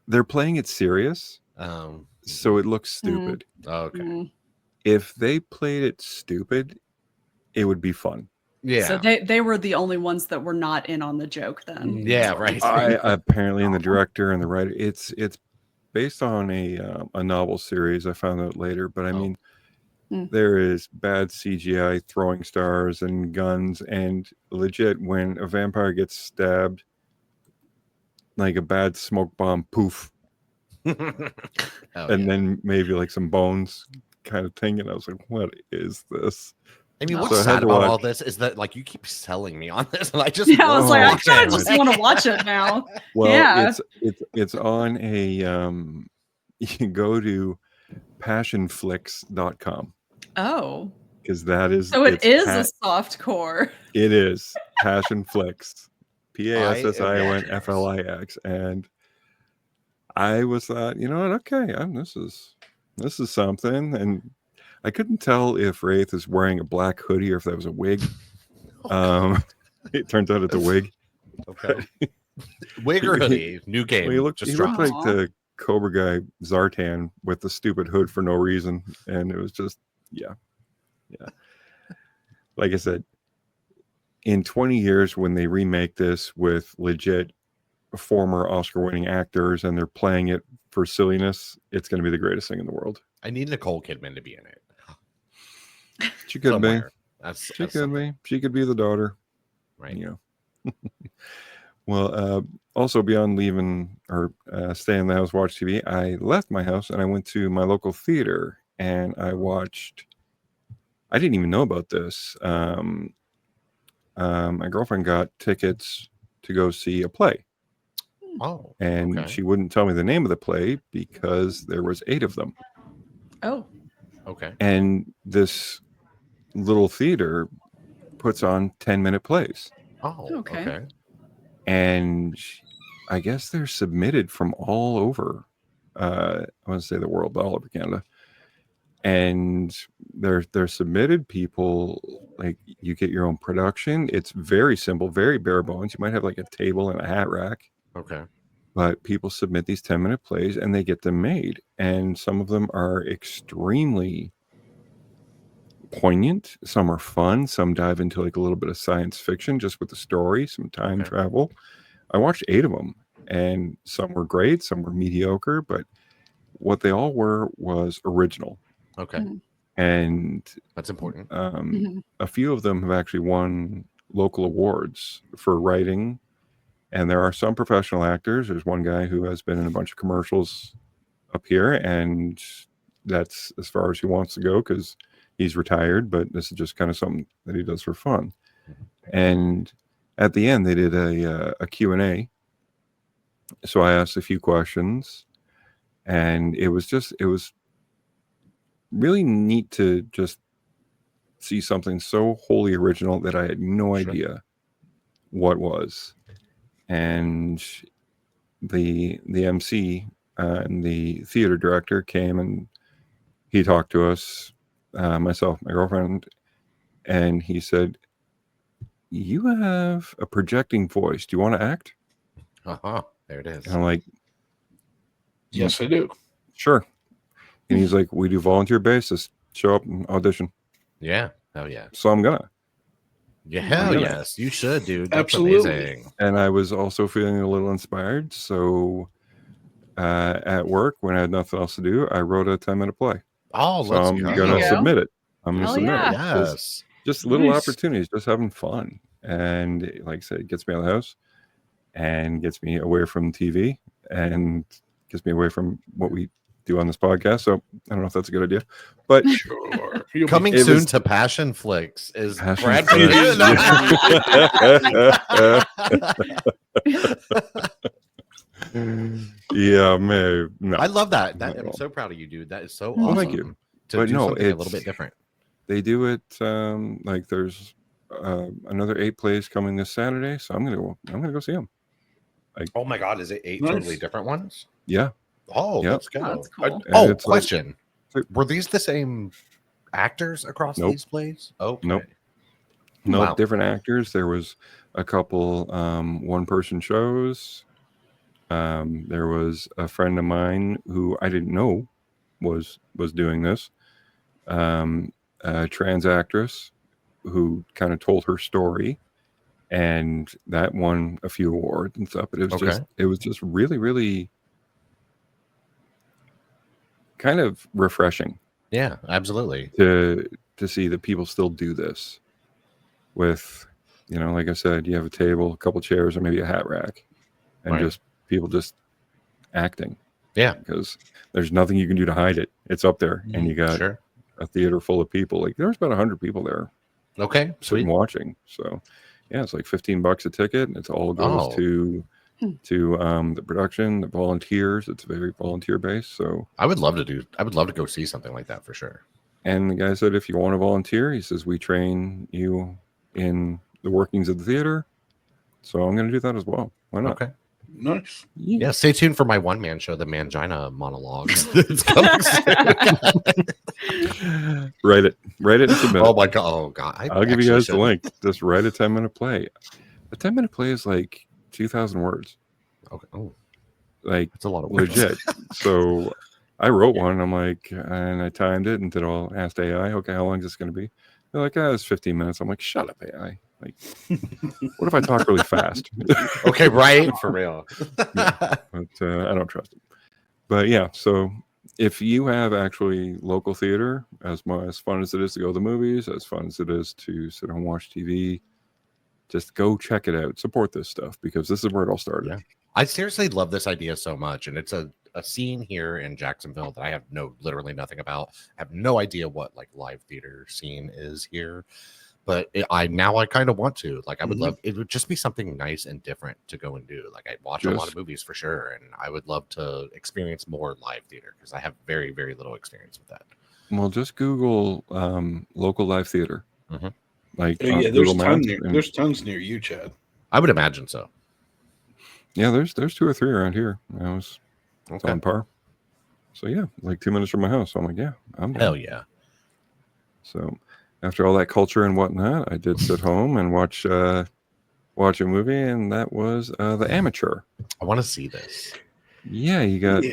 they're playing it serious, so it looks stupid. Okay. Mm. If they played it stupid, it would be fun. Yeah. So they were the only ones that were not in on the joke then. Yeah, right. I apparently, and the director and the writer, it's based on a novel series. I found out later, but I Oh. mean, Mm. there is bad CGI throwing stars and guns, and legit when a vampire gets stabbed, like a bad smoke bomb, poof, Oh, and yeah. then maybe like some bones kind of thing. And I was like, what is this? I mean, So what's I had sad to about watch- all this is that like you keep selling me on this, and I just Yeah, I was like, I watch kind it. of just want to watch it now. Well, Yeah. it's on a you can go to passionflix.com Oh, because that is so it it's is pa- a soft core. it is Passionflix, PASSIONFLIX, and I was thought, you know what? Okay, this is something, and I couldn't tell if Wraith is wearing a black hoodie or if that was a wig. It turns out it's a wig. Okay. Wig or hoodie, new game. Well, he looked just like dropped. Aw. the Cobra guy Zartan with the stupid hood for no reason, and it was just yeah. Like I said, in 20 years when they remake this with legit former Oscar-winning actors and they're playing it for silliness, it's going to be the greatest thing in the world. I need Nicole Kidman to be in it. She could Somewhere. be. She could be. She could be the daughter. right. You know. Well, also beyond leaving or staying in the house, watch TV, I left my house and I went to my local theater and I watched. I didn't even know about this. My girlfriend got tickets to go see a play, Oh, and okay. she wouldn't tell me the name of the play because there was 8 of them. Oh, Okay. And this little theater puts on 10-minute plays. Oh, Okay. okay. And I guess they're submitted from all over. I want to say the world, but all over Canada. And they're submitted. People like you get your own production. It's very simple, very bare bones. You might have like a table and a hat rack, Okay. but people submit these 10-minute plays and they get them made. And some of them are extremely poignant. Some are fun. Some dive into like a little bit of science fiction just with the story, some time Okay. travel. I watched 8 of them, and some were great, some were mediocre, but what they all were was original. Okay. Mhm. And That's important. Mhm. a few of them have actually won local awards for writing. And there are some professional actors. There's one guy who has been in a bunch of commercials up here and that's as far as he wants to go because he's retired, but this is just kind of something that he does for fun. And at the end, they did a Q&A. So I asked a few questions, and it was really neat to just see something so wholly original that I had no idea what was. And the MC and the theater director came and he talked to us, myself, my girlfriend, and he said, "You have a projecting voice. Do you want to act?" There it is. And I'm like, Yes, I do. "Sure." And he's like, "We do volunteer basis. Show up and audition." Yeah. Hell yeah. So I'm gonna. Yeah. Hell gonna. yes. You should, dude. That's Absolutely. amazing. And I was also feeling a little inspired. So at work, when I had nothing else to do, I wrote a 10-minute play. Oh, So let's I'm go. gonna go. submit it. I'm gonna Hell submit yeah. it. Yes. Just little Nice. opportunities, just having fun. And like I said, it gets me out of the house and gets me away from TV and gets me away from what we do on this podcast. So I don't know if that's a good idea, but Sure. You'll be- Coming It soon was- to Passion Flicks is Passion Brad Flicks. Pitt. Yeah, maybe. No. I love that. Not at I'm all. so proud of you, dude. That is so Well, awesome. thank you. To But do no, something a little it's- bit different. They do it like there's another 8 plays coming this Saturday, so I'm gonna go see them. Oh my God, is it 8 Nice. totally different ones? Yeah, Oh, Yep. let's go. Oh, that's cool. And it's like- Question. Were these the same actors across Nope. these plays? Okay. Nope. no Wow. different actors. There was a couple one-person shows. There was a friend of mine who I didn't know was doing this. A trans actress who kind of told her story, and that won a few awards and stuff. But it was just really, really kind of refreshing Yeah, absolutely. to see that people still do this with, like I said, you have a table, a couple chairs, or maybe a hat rack, and Right. just people just acting. Yeah. Because there's nothing you can do to hide it. It's up there, and you got Sure. a theater full of people. Like there's about 100 people there Okay. Sweet. sitting watching. So yeah, it's like $15 a ticket, and it all goes Oh. to the production, the volunteers. It's very volunteer based. So, I would love to go see something like that for sure. and the guy said, if you want to volunteer, he says, we train you in the workings of the theater. So I'm going to do that as well. Why not? Okay. Nice. Yeah, stay tuned for my one-man show, the Mangina monologues. It's coming soon. Write it and submit Oh it. my God. Oh God. I'll give you guys the link. Just write a 10-minute play. A 10-minute play is like 2,000 words. Okay. Oh, Like that's a lot of words. legit. So I wrote one. I'm like, and I timed it and asked AI, okay, how long is this going to be? They're like, it's 15 minutes. I'm like, shut up, AI. Like, what if I talk really fast? Okay, right? For real. But I don't trust it. But yeah, so if you have actually local theater, as fun as it is to go to the movies, as fun as it is to sit and watch TV, just go check it out. Support this stuff because this is where it all started. Yeah. I seriously love this idea so much. And it's a scene here in Jacksonville that I have literally nothing about. I have no idea what like live theater scene is here. But I kind of want to. Like, I would love it would just be something nice and different to go and do. Like, I watch a lot of movies for sure, and I would love to experience more live theater because I have very, very little experience with that. Well, just Google local live theater. Mhm. Like, Yeah, Google Maps, and- there's tons near you, Chad. I would imagine so. yeah, there's 2 or 3 around here. It's Okay. on par. So yeah, like 2 minutes from my house. So I'm like, yeah, I'm down. Hell yeah. So after all that culture and whatnot, I did sit home and watch a movie, and that was The Amateur. I want to see this. Yeah, you got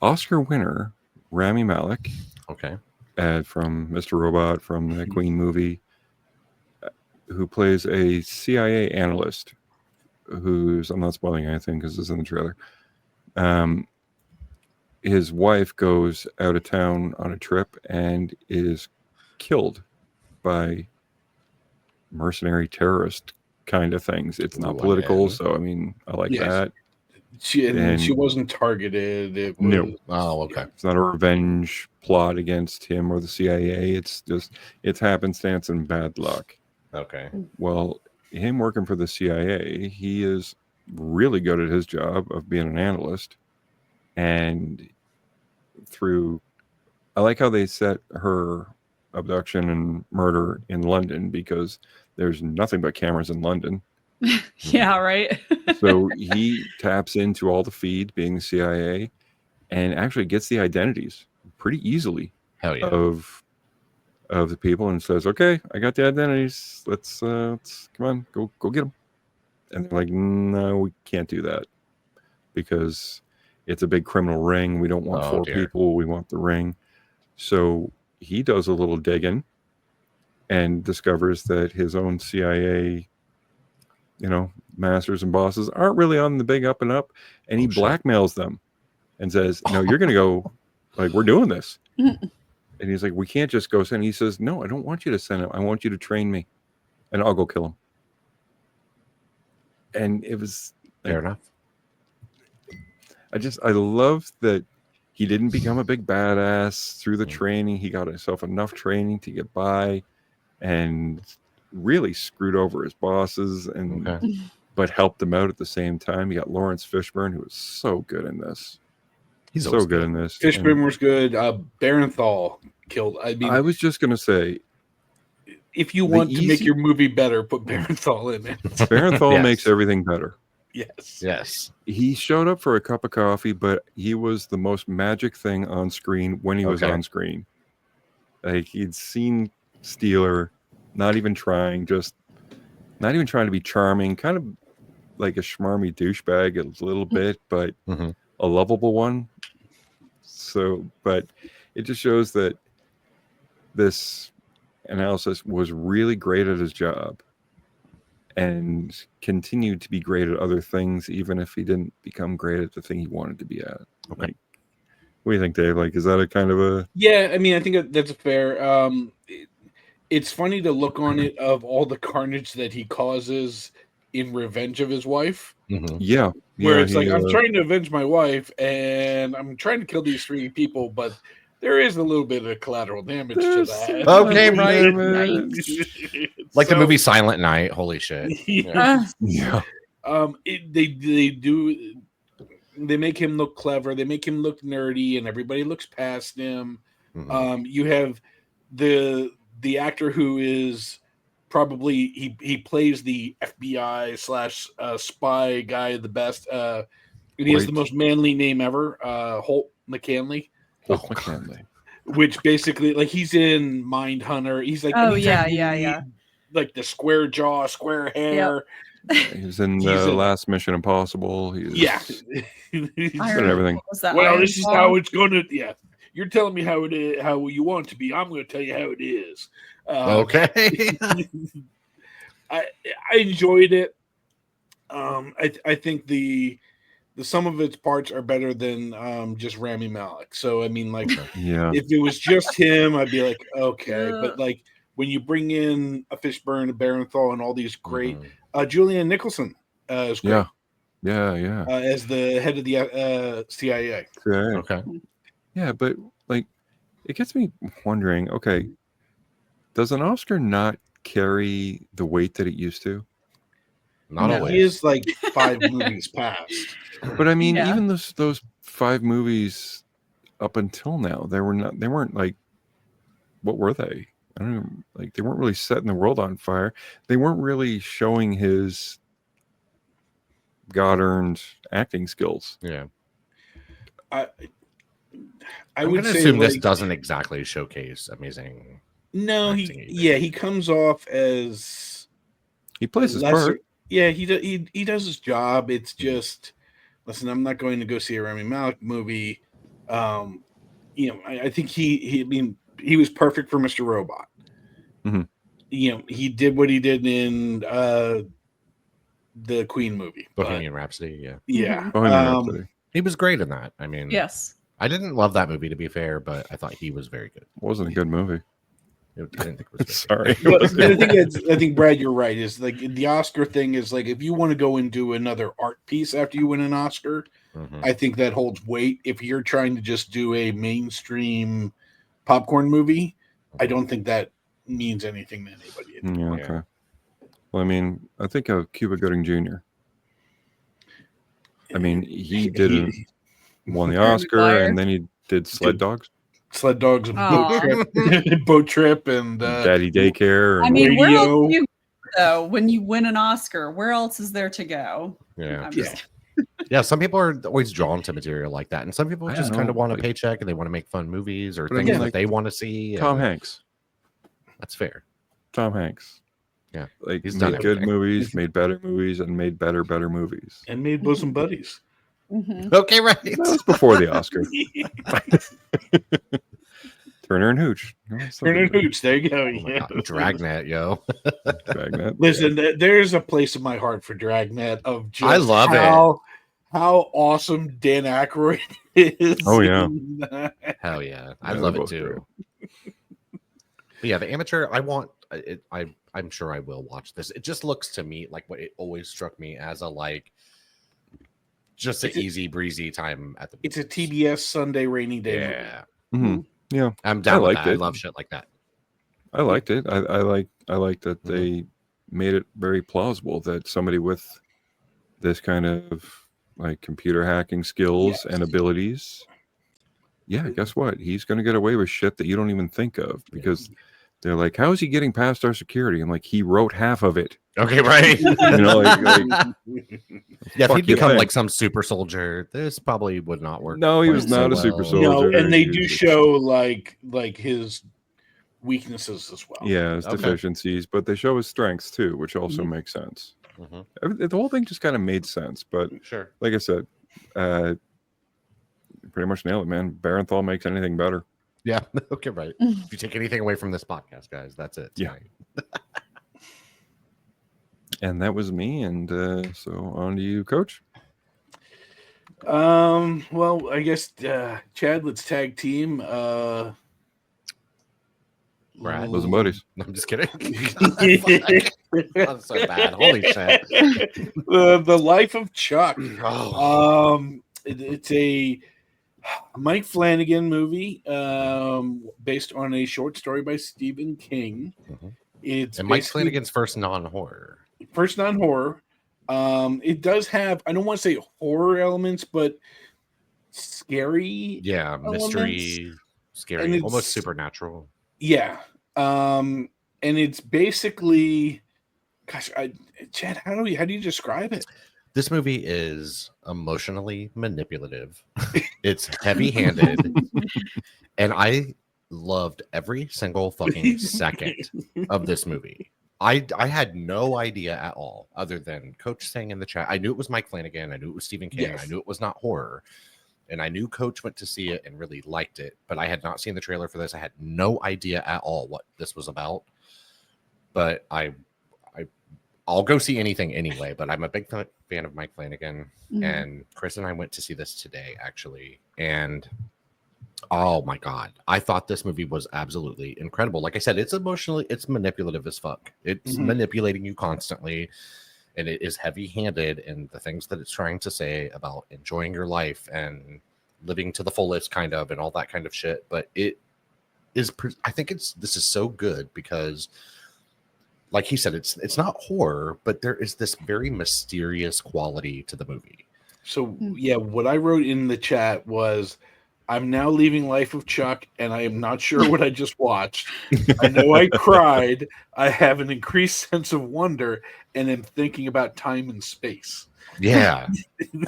Oscar winner Rami Malek Okay. from Mr. Robot from the Queen movie, who plays a CIA analyst who's, I'm not spoiling anything because it's in the trailer. His wife goes out of town on a trip and is killed by mercenary terrorist kind of things. It's not Ooh, I'm political, in. so I mean, I like Yes. that. She wasn't targeted. It was, No. Oh, okay. It's not a revenge plot against him or the CIA. It's just it's happenstance and bad luck. Okay. Well, him working for the CIA, he is really good at his job of being an analyst. And I like how they set her abduction and murder in London because there's nothing but cameras in London. Yeah, right. So he taps into all the feed, being the CIA, and actually gets the identities pretty easily Hell yeah. of the people and says, "Okay, I got the identities. Let's come on, go get them." And they're like, "No, we can't do that because it's a big criminal ring. We don't want Oh, four dear. people. We want the ring." So he does a little digging and discovers that his own CIA, masters and bosses aren't really on the big up and up, and he Oh, shit. blackmails them and says, "No, you're going to go, like, we're doing this." And he's like, "We can't just go send." He says, "No, I don't want you to send him. I want you to train me, and I'll go kill him." And it was Fair enough. I love that he didn't become a big badass through the training. He got himself enough training to get by, and really screwed over his bosses, but helped them out at the same time. You got Lawrence Fishburne, who was so good in this. He's so always good in this. Fishburne was good. Barenthal killed. I mean, I was just gonna say, if you want to make your movie better, put Barenthal in it. Barenthal Yes. makes everything better. Yes. Yes. He showed up for a cup of coffee, but he was the most magic thing on screen when he was on screen. Like, he'd seen Steeler, not even trying to be charming, kind of like a schmarmy douchebag a little bit, but a lovable one. So, but it just shows that this analysis was really great at his job and continued to be great at other things, even if he didn't become great at the thing he wanted to be at. Okay. Like, what do you think, Dave? Like, is that a kind of a... Yeah, I mean, I think that's fair. It's funny to look on it of all the carnage that he causes in revenge of his wife. Yeah. Where it's like, I'm trying to avenge my wife and I'm trying to kill these 3 people, but there is a little bit of collateral damage to that. Okay, right. Like So, the movie Silent Night. Holy shit. Yeah. Yeah. They make him look clever. They make him look nerdy, and everybody looks past him. You have the actor who is probably he plays the FBI / spy guy the best. And he has the most manly name ever, Holt McCanley. Which basically, like, he's in Mindhunter. He's like, yeah. Like the square jaw, square hair. He's in the last Mission Impossible. He's and everything. Well, this is how it's going to. Yeah, you're telling me how it is, how you want it to be. I'm going to tell you how it is. Okay. I enjoyed it. I think the sum of its parts are better than just Rami Malek. So I mean, like, if it was just him, I'd be like, okay. But like, when you bring in a Fishburne, a Barenthal, and all these great, Julianne Nicholson is great. Yeah. As the head of the CIA. Okay. Yeah, but like, it gets me wondering. Okay, does an Oscar not carry the weight that it used to? Not always. He is like 5 movies past. But I mean, even those 5 movies up until now, they weren't like, what were they? I don't even, like, they weren't really setting the world on fire. They weren't really showing his God-earned acting skills. Yeah. I I'm would going to say, assume like, this doesn't exactly showcase amazing. No, he comes off as he plays his part. Yeah, he does his job. It's just, listen, I'm not going to go see a Rami Malek movie. I think he was perfect for Mr. Robot. He did what he did in the Queen movie, Bohemian Rhapsody. Yeah. Bohemian Rhapsody. He was great in that. I mean, yes. I didn't love that movie, to be fair, but I thought he was very good. It wasn't a good movie. I didn't think it was. Sorry. But I think Brad, you're right. Is like the Oscar thing is like if you want to go and do another art piece after you win an Oscar, Mhm. I think that holds weight. If you're trying to just do a mainstream popcorn movie, I don't think that means anything to anybody. Yeah, Yeah. okay. Well, I mean, I think of Cuba Gooding Jr. I mean, he didn't won the Oscar, Fire. and then he did Sled Dogs, Sled Dogs and Aw. Boat Trip, and Daddy Daycare, I and mean, where else Radio. do you go, though, when you win an Oscar? Where else is there to go? Yeah. I'm just Yeah, some people are always drawn to material like that, and some people I just don't kind of know, want a like- paycheck and they want to make fun movies or But I things mean, that like, they want to see. Tom and Hanks. That's fair. Tom Hanks. Yeah, Like he's made done good everything. movies, made better movies, and made better movies. and made Bosom Buddies. Mhm. Okay, right. That was before the Oscar. Turner and Hooch. No, that's not Turner and good. Hooch. There you go. Oh my God, Dragnet, yo. Dragnet. Listen, there's a place in my heart for Dragnet of just I love how awesome Dan Aykroyd is. Oh, yeah. in that. Hell yeah, I Yeah, love they're it both too. But yeah, the amateur. I want. I'm sure I will watch this. It just looks to me like what it always struck me as a like, just an It's a- easy breezy time at the. It's a movies. TBS Sunday rainy day movie. Yeah, Mhm. Yeah, I'm down with liked that. I it. love shit like that. I liked it. I like that they made it very plausible that somebody with this kind of like computer hacking skills and abilities, yeah, guess what? He's going to get away with shit that you don't even think of because they're like, how is he getting past our security? I'm like, he wrote half of it. Okay, right. You know, like Yeah, if fuck he'd you become think? like some super soldier, this probably would not work. No, he quite was so not a super well. soldier. No, and they He do was- show like his weaknesses as well. yeah, his Okay. deficiencies, but they show his strengths too, which also Mhm. makes sense. Mhm. The whole thing just kind of made sense, but Sure. like I said, pretty much nailed it, man. Barenthal makes anything better. Yeah. Okay, right. If you take anything away from this podcast, guys, that's it. Yeah. tonight. And that was me. And so on to you, Coach. Well, I guess Chad, let's tag team. Brad? Bosom buddies. No, I'm just kidding. I'm so bad. Holy shit. The Life of Chuck. Oh. It's a Mike Flanagan movie based on a short story by Stephen King. Mhm. It's And Mike basically Flanagan's first non-horror. first non-horror. It does have, I don't want to say horror elements, but scary. Yeah, mystery, And scary, it's- almost supernatural. Yeah. And it's basically, gosh, Chad, how do you describe it? This movie is emotionally manipulative. It's heavy-handed, and I loved every single fucking second of this movie. I had no idea at all, other than Coach saying in the chat. I knew it was Mike Flanagan. I knew it was Stephen King. Yes. I knew it was not horror. And I knew Coach went to see it and really liked it, but I had not seen the trailer for this. I had no idea at all what this was about. But I'll go see anything anyway. But I'm a big fan of Mike Flanagan, and Chris and I went to see this today, actually. And oh my God, I thought this movie was absolutely incredible. Like I said, it's manipulative as fuck. It's Mhm. manipulating you constantly. And it is heavy-handed in the things that it's trying to say about enjoying your life and living to the fullest, kind of, and all that kind of shit. But it is, I think this is so good because, like he said, it's not horror, but there is this very mysterious quality to the movie. So yeah, what I wrote in the chat was, I'm now leaving Life of Chuck, and I am not sure what I just watched. I know I cried. I have an increased sense of wonder, and am thinking about time and space. Yeah,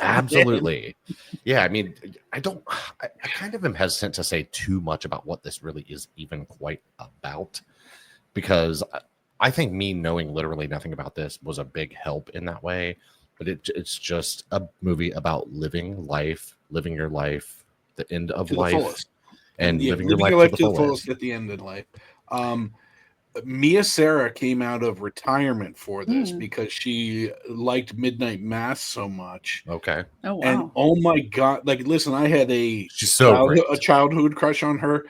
absolutely. Yeah, I mean, I kind of am hesitant to say too much about what this really is even quite about, because I think me knowing literally nothing about this was a big help in that way. But it's just a movie about living your life, the end of To the life, fullest. and Yeah, living your life to the fullest. at the end in life. Mia Sarah came out of retirement for this because she liked Midnight Mass so much. Okay, Oh wow. And oh my God, like listen, I had she's so great. a childhood crush on her.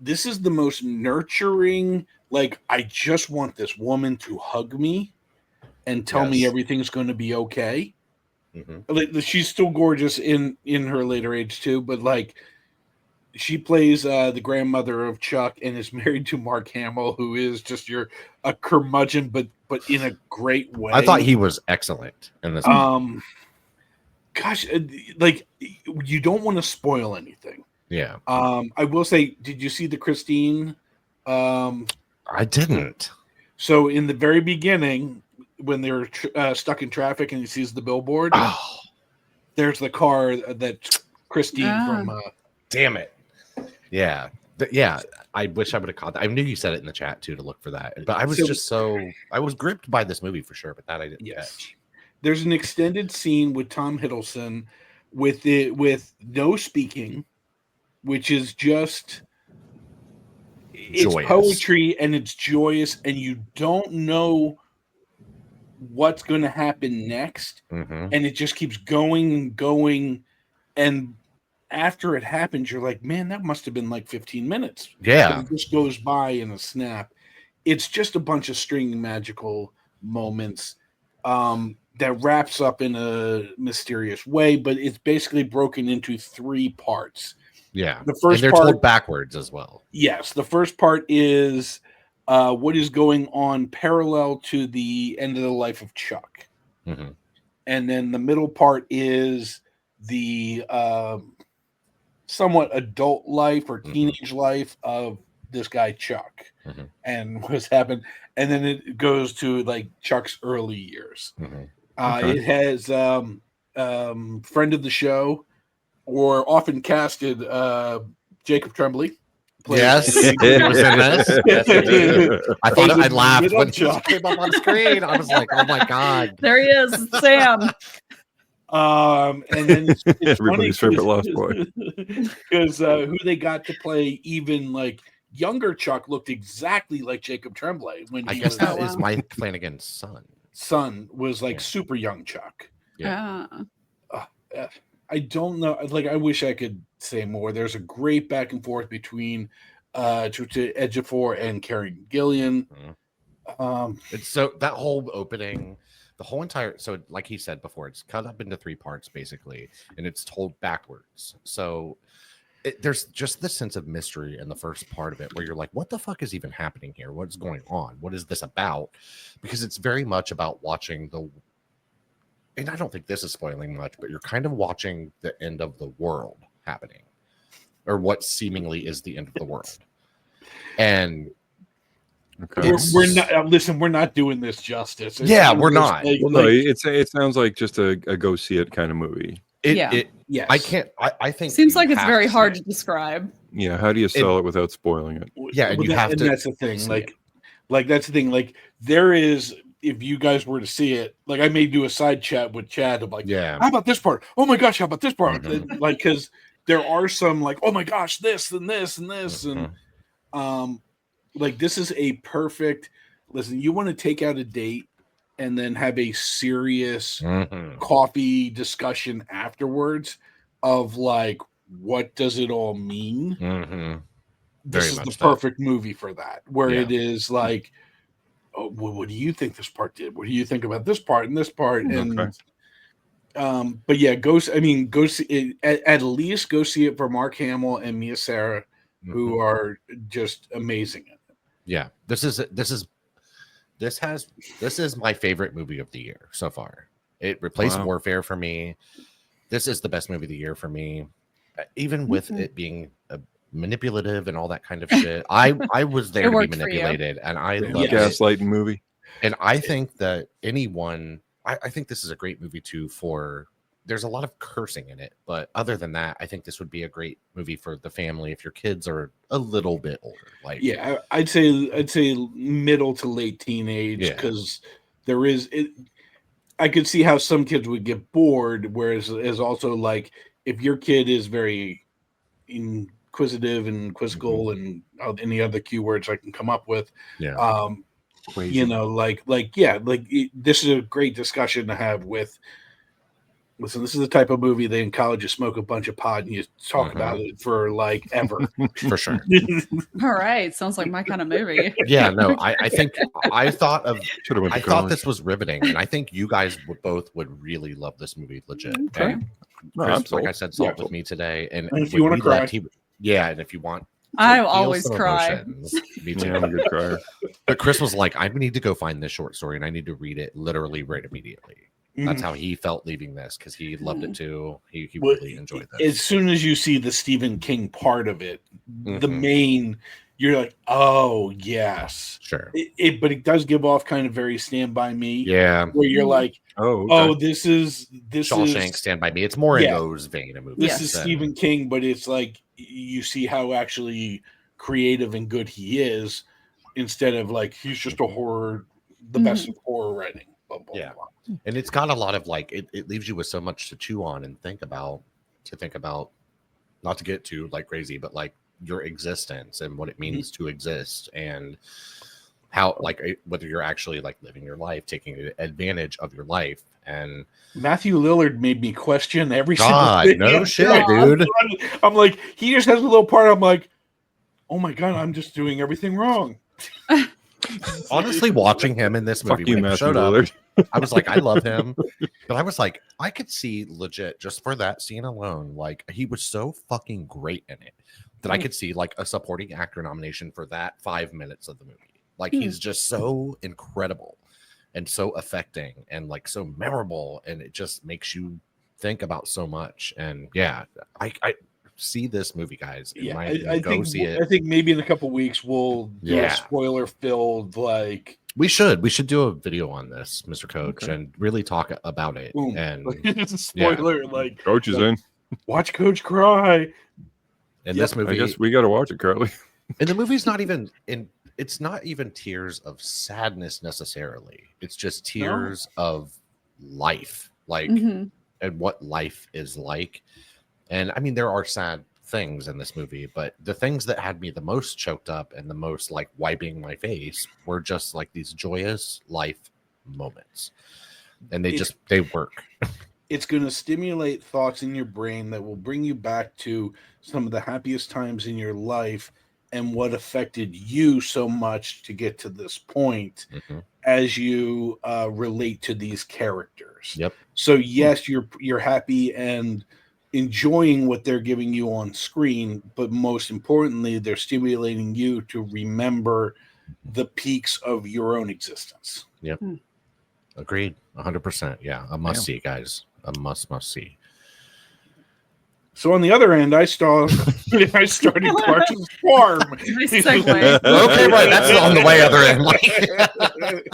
this is the most nurturing. Like, I just want this woman to hug me and tell me Yes. everything's going to be okay. Mhm. Like, she's still gorgeous in her later age too, but like, she plays the grandmother of Chuck and is married to Mark Hamill, who is just a curmudgeon, but in a great way. I thought he was excellent in this movie. Gosh, like, you don't want to spoil anything. Yeah, I will say, did you see the Christine? I didn't. So in the very beginning, when they're stuck in traffic and he sees the billboard, Oh, there's the car that Christine from. damn it! Yeah, yeah. I wish I would have caught that. I knew you said it in the chat too to look for that, but I was I was gripped by this movie for sure. But that I didn't catch. There's an extended scene with Tom Hiddleston with no speaking, which is just it's Joyous. poetry and it's joyous, and you don't know what's going to happen next, and it just keeps going and going, and after it happens, you're like, man, that must have been like 15 minutes. Yeah, But it just goes by in a snap. It's just a bunch of string magical moments that wraps up in a mysterious way, but it's basically broken into 3 parts. yeah. The first and they're part, told backwards as well. yes, the first part is what is going on parallel to the end of the life of Chuck, and then the middle part is the somewhat adult life or teenage life of this guy Chuck and what's happened, and then it goes to like Chuck's early years. It has friend of the show or often casted Jacob Tremblay. Yes, he was in this. Yes, he did. I thought I laughed when he came up on screen. I was like, "Oh my god, there he is, Sam." And then it's Everybody's favorite lost boy. Because who they got to play even like younger Chuck looked exactly like Jacob Tremblay when I he guess was, that is Mike Flanagan's son was like super young Chuck. Yeah. I don't know. Like, I wish I could say more. There's a great back and forth between Ejiofor and Carrie Gillian. It's so that whole opening, the whole entire, so like he said before, it's cut up into 3 parts basically, and it's told backwards. So there's just this sense of mystery in the first part of it where you're like, what the fuck is even happening here? What's going on? What is this about? Because it's very much about watching and I don't think this is spoiling much, but you're kind of watching the end of the world happening, or what seemingly is the end of the world. And we're not listen. We're not doing this justice. We're not. No, it sounds like just a go see it kind of movie. Yes. I can't. I think seems like it's very hard to describe. Yeah, how do you sell it without spoiling it? Yeah, and you have to. That's the thing. Like that's the thing. Like, there is. If you guys were to see it, like, I may do a side chat with Chad of like, how about this part? Oh my gosh, how about this part? Like, because there are some like, oh my gosh, this and this and this, and like, this is a perfect. Listen, you want to take out a date and then have a serious coffee discussion afterwards of like, what does it all mean? This is the perfect movie for that, where it is like, oh, well, what do you think this part did? What do you think about this part and this part? And but yeah, go see it, at least go see it for Mark Hamill and Mia Sara, who are just amazing in it. Yeah, this is my favorite movie of the year so far. It replaced Warfare for me. This is the best movie of the year for me, even with it being manipulative and all that kind of shit. I was there to be manipulated, and I love gaslighting movie. And I think that I think this is a great movie too. There's a lot of cursing in it, but other than that, I think this would be a great movie for the family if your kids are a little bit older. Like, yeah, I'd say middle to late teenage, because there is it. I could see how some kids would get bored, whereas is also like, if your kid is very inquisitive and quizzical and any other keywords I can come up with, this is a great discussion to have with Listen, this is the type of movie that in college you smoke a bunch of pot and you talk about it for like ever. For sure. All right. Sounds like my kind of movie. Yeah, no, I think I thought college. this was riveting, and I think you guys would really love this movie, legit. Okay. And No, Chris, I'm like sold. I said, saw Yeah, it with me today, and And if when you wanna we cry. left, and if you want, I feel always some cry. emotions, me too. Yeah, I'm a good crier. But Chris was like, I need to go find this short story, and I need to read it literally right immediately. That's how he felt leaving this, because he loved it too. He Well, really enjoyed this. As soon as you see the Stephen King part of it, the Mhm. main, you're like, oh yes. Sure. But it does give off kind of very Stand By Me, Yeah. where you're Mhm. like, Oh, okay. oh, this is Shawshank, Stand By Me. It's more Yeah. in those vein of movies. this Yes. is than- Stephen King, but it's like you see how actually creative and good he is, instead of like he's just a horror, the best of horror writing. Blah, blah, Yeah. blah. And it's got a lot of like it leaves you with so much to chew on and think about, not to get too like crazy, but like your existence and what it means to exist, and how like whether you're actually like living your life, taking advantage of your life. And Matthew Lillard made me question every God, single thing. no shit, Like, dude. I'm like, he just has a little part. I'm like, oh my god, I'm just doing everything wrong. Honestly, watching him in this movie Fuck you, when he Matthew showed up, Lillard. I was like, I love him. But I was like, I could see legit just for that scene alone, like he was so fucking great in it that I could see like a supporting actor nomination for that 5 minutes of the movie. Like he's just so incredible and so affecting and like so memorable, and it just makes you think about so much. And yeah, I see this movie, guys. Yeah, I I think see it. I think maybe in a couple weeks we'll do a Yeah. spoiler filled like We should do a video on this, Mr. Coach, Okay. and really talk about it. boom. And It's a spoiler like Coach is in. watch Coach cry. in Yep, this I movie, guess we got to watch it, Carly. and the movie's not even in. It's not even tears of sadness necessarily. It's just tears of life, like Mhm. and what life is like. And I mean, there are sad things in this movie, but the things that had me the most choked up and the most like wiping my face were just like these joyous life moments, and they work. It's going to stimulate thoughts in your brain that will bring you back to some of the happiest times in your life and what affected you so much to get to this point Mhm. as you relate to these characters. Yep. So yes, you're happy and enjoying what they're giving you on screen, but most importantly, they're stimulating you to remember the peaks of your own existence. Agreed, 100%. Yeah, a must see, guys. A must see. So on the other end, I started Clarkson's Farm. Nice segue. Okay, right. That's on the way other end. Like,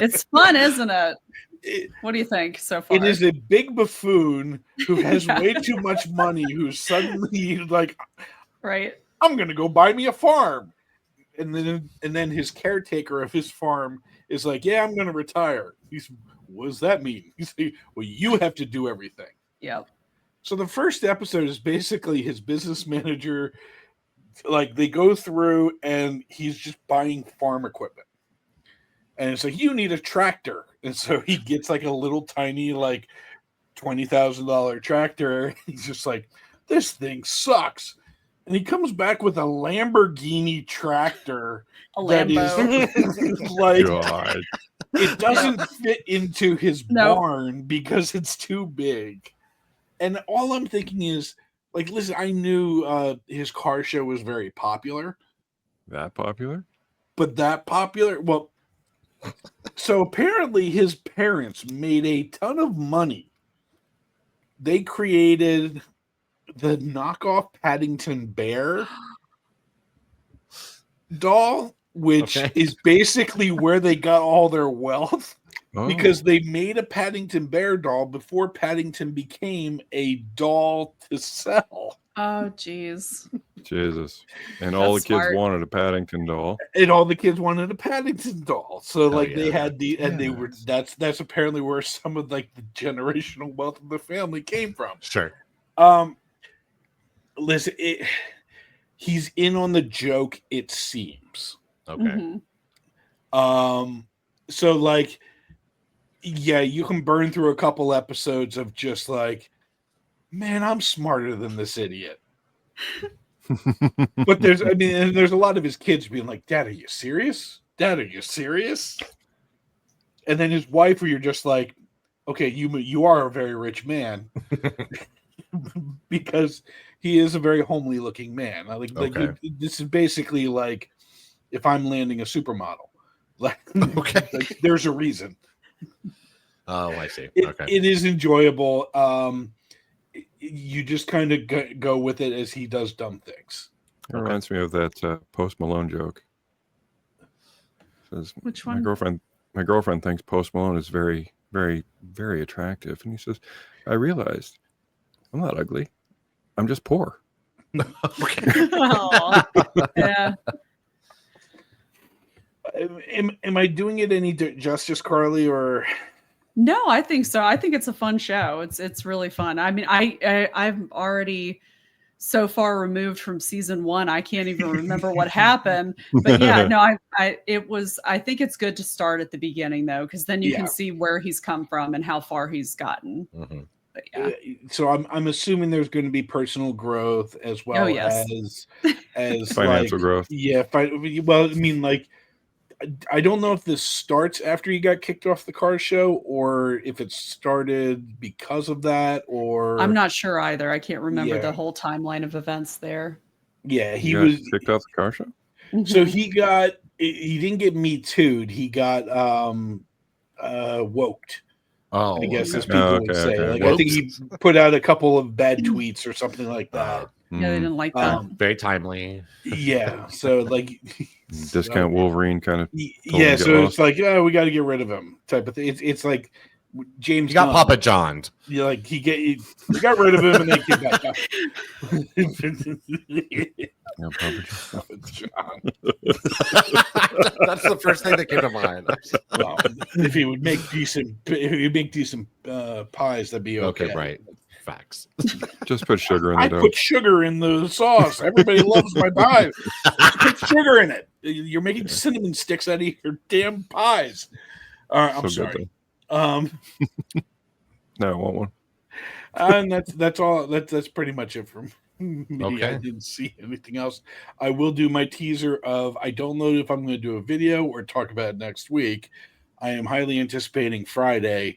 It's fun, isn't it? It- What do you think so far? It is a big buffoon who has Yeah. way too much money, who's suddenly like, right. I'm gonna go buy me a farm. And then his caretaker of his farm is like, yeah, I'm gonna retire. He's, what does that mean? He's like, well, you have to do everything. Yep. So the first episode is basically his business manager, like they go through and he's just buying farm equipment. And it's like, you need a tractor. And so he gets like a little tiny, like $20,000 tractor. He's just like, this thing sucks. And he comes back with a Lamborghini tractor A that Lambo. is like, God. it doesn't fit into his No. barn because it's too big. And all I'm thinking is, like, listen, I knew his car show was very popular, That popular? but that popular, well, so apparently his parents made a ton of money. They created the knockoff Paddington Bear doll, which Okay. is basically where they got all their wealth. Oh. Because they made a Paddington Bear doll before Paddington became a doll to sell. Oh, geez. Jesus. And all the That's kids smart. wanted a Paddington doll. And all the kids wanted a Paddington doll. So like they yeah. had and they were Yes. that's apparently where some of like the generational wealth of the family came from. sure. Listen, he's in on the joke, it seems. Okay. Mhm. So like, yeah, you can burn through a couple episodes of just like, man, I'm smarter than this idiot. But there's a lot of his kids being like, Dad, are you serious? Dad, are you serious? And then his wife, where you're just like, okay, you are a very rich man. Because he is a very homely looking man. This is basically like if I'm landing a supermodel. Like, like, there's a reason. Oh, I see. It is enjoyable. You just kind of go with it as he does dumb things. It reminds me of that Post Malone joke. Says, Which one? My girlfriend thinks Post Malone is very, very, very attractive, and he says, "I realized I'm not ugly. I'm just poor." Yeah. Am I doing it any justice, Carly? Or No, I think so. I think it's a fun show. It's really fun. I mean, I'm already so far removed from season 1. I can't even remember what happened. But yeah, no, I think it's good to start at the beginning though, because then you can see where he's come from and how far he's gotten. Mm-hmm. But yeah. So I'm assuming there's going to be personal growth as well as financial growth. Yeah, well, I mean, like, I don't know if this starts after he got kicked off the car show or if it started because of that, or I'm not sure either. I can't remember the whole timeline of events there. Yeah, he was kicked off the car show. So he didn't get Me Too'd. He got woked. Oh, I guess as people would say. Okay. Like, I think he put out a couple of bad tweets or something like that. Yeah, they didn't like that. Very timely. Yeah, so like discount Wolverine kind of. Yeah, so it's like, oh, we got to get rid of him type of thing. It's like James. You got Papa John'd. Yeah, like you got rid of him and then came back up. Yeah, Papa John. That's the first thing that came to mind. Well, if he would make decent pies, that'd be okay. Okay, right. Facts. Just put sugar in the dough. Put sugar in the sauce. Everybody loves my pie. Just put sugar in it. You're making cinnamon sticks out of your damn pies. I'm sorry. No, I want one. And that's all. That's pretty much it from me. Okay. I didn't see anything else. I will do my teaser of. I don't know if I'm going to do a video or talk about it next week. I am highly anticipating Friday.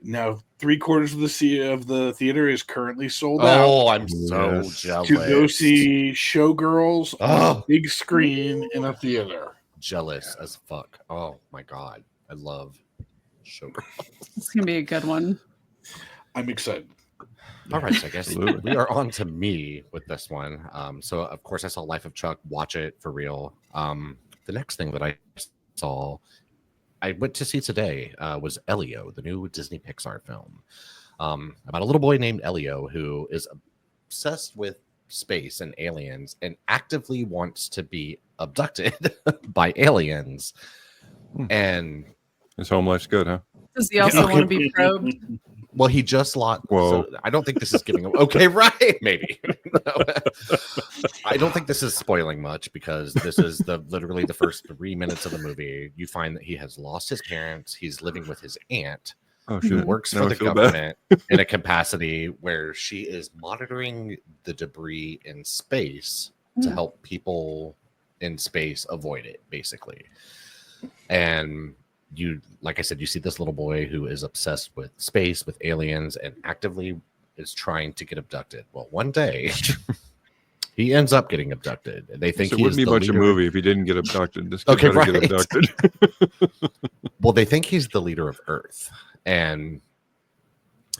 Now, 3/4 of the theater is currently sold out. Oh, I'm so jealous. To go see Showgirls on a big screen in a theater. Jealous as fuck. Oh my god, I love Showgirls. It's gonna be a good one. I'm excited. All right, so I guess we are on to me with this one. So of course I saw Life of Chuck. Watch it for real. The next thing that I saw, I went to see today, was Elio, the new Disney Pixar film, about a little boy named Elio who is obsessed with space and aliens and actively wants to be abducted by aliens. And his home life's good, huh? Does he also want to be probed? Well, he just lost. So I don't think this is giving. Okay, right? Maybe. No. I don't think this is spoiling much because this is literally the first 3 minutes of the movie. You find that he has lost his parents. He's living with his aunt, who works for the government in a capacity where she is monitoring the debris in space to help people in space avoid it, basically. And you, like I said, you see this little boy who is obsessed with space, with aliens, and actively is trying to get abducted. Well, one day he ends up getting abducted. They think it wouldn't be much a movie if he didn't get abducted. This kid get abducted. Well, they think he's the leader of Earth, and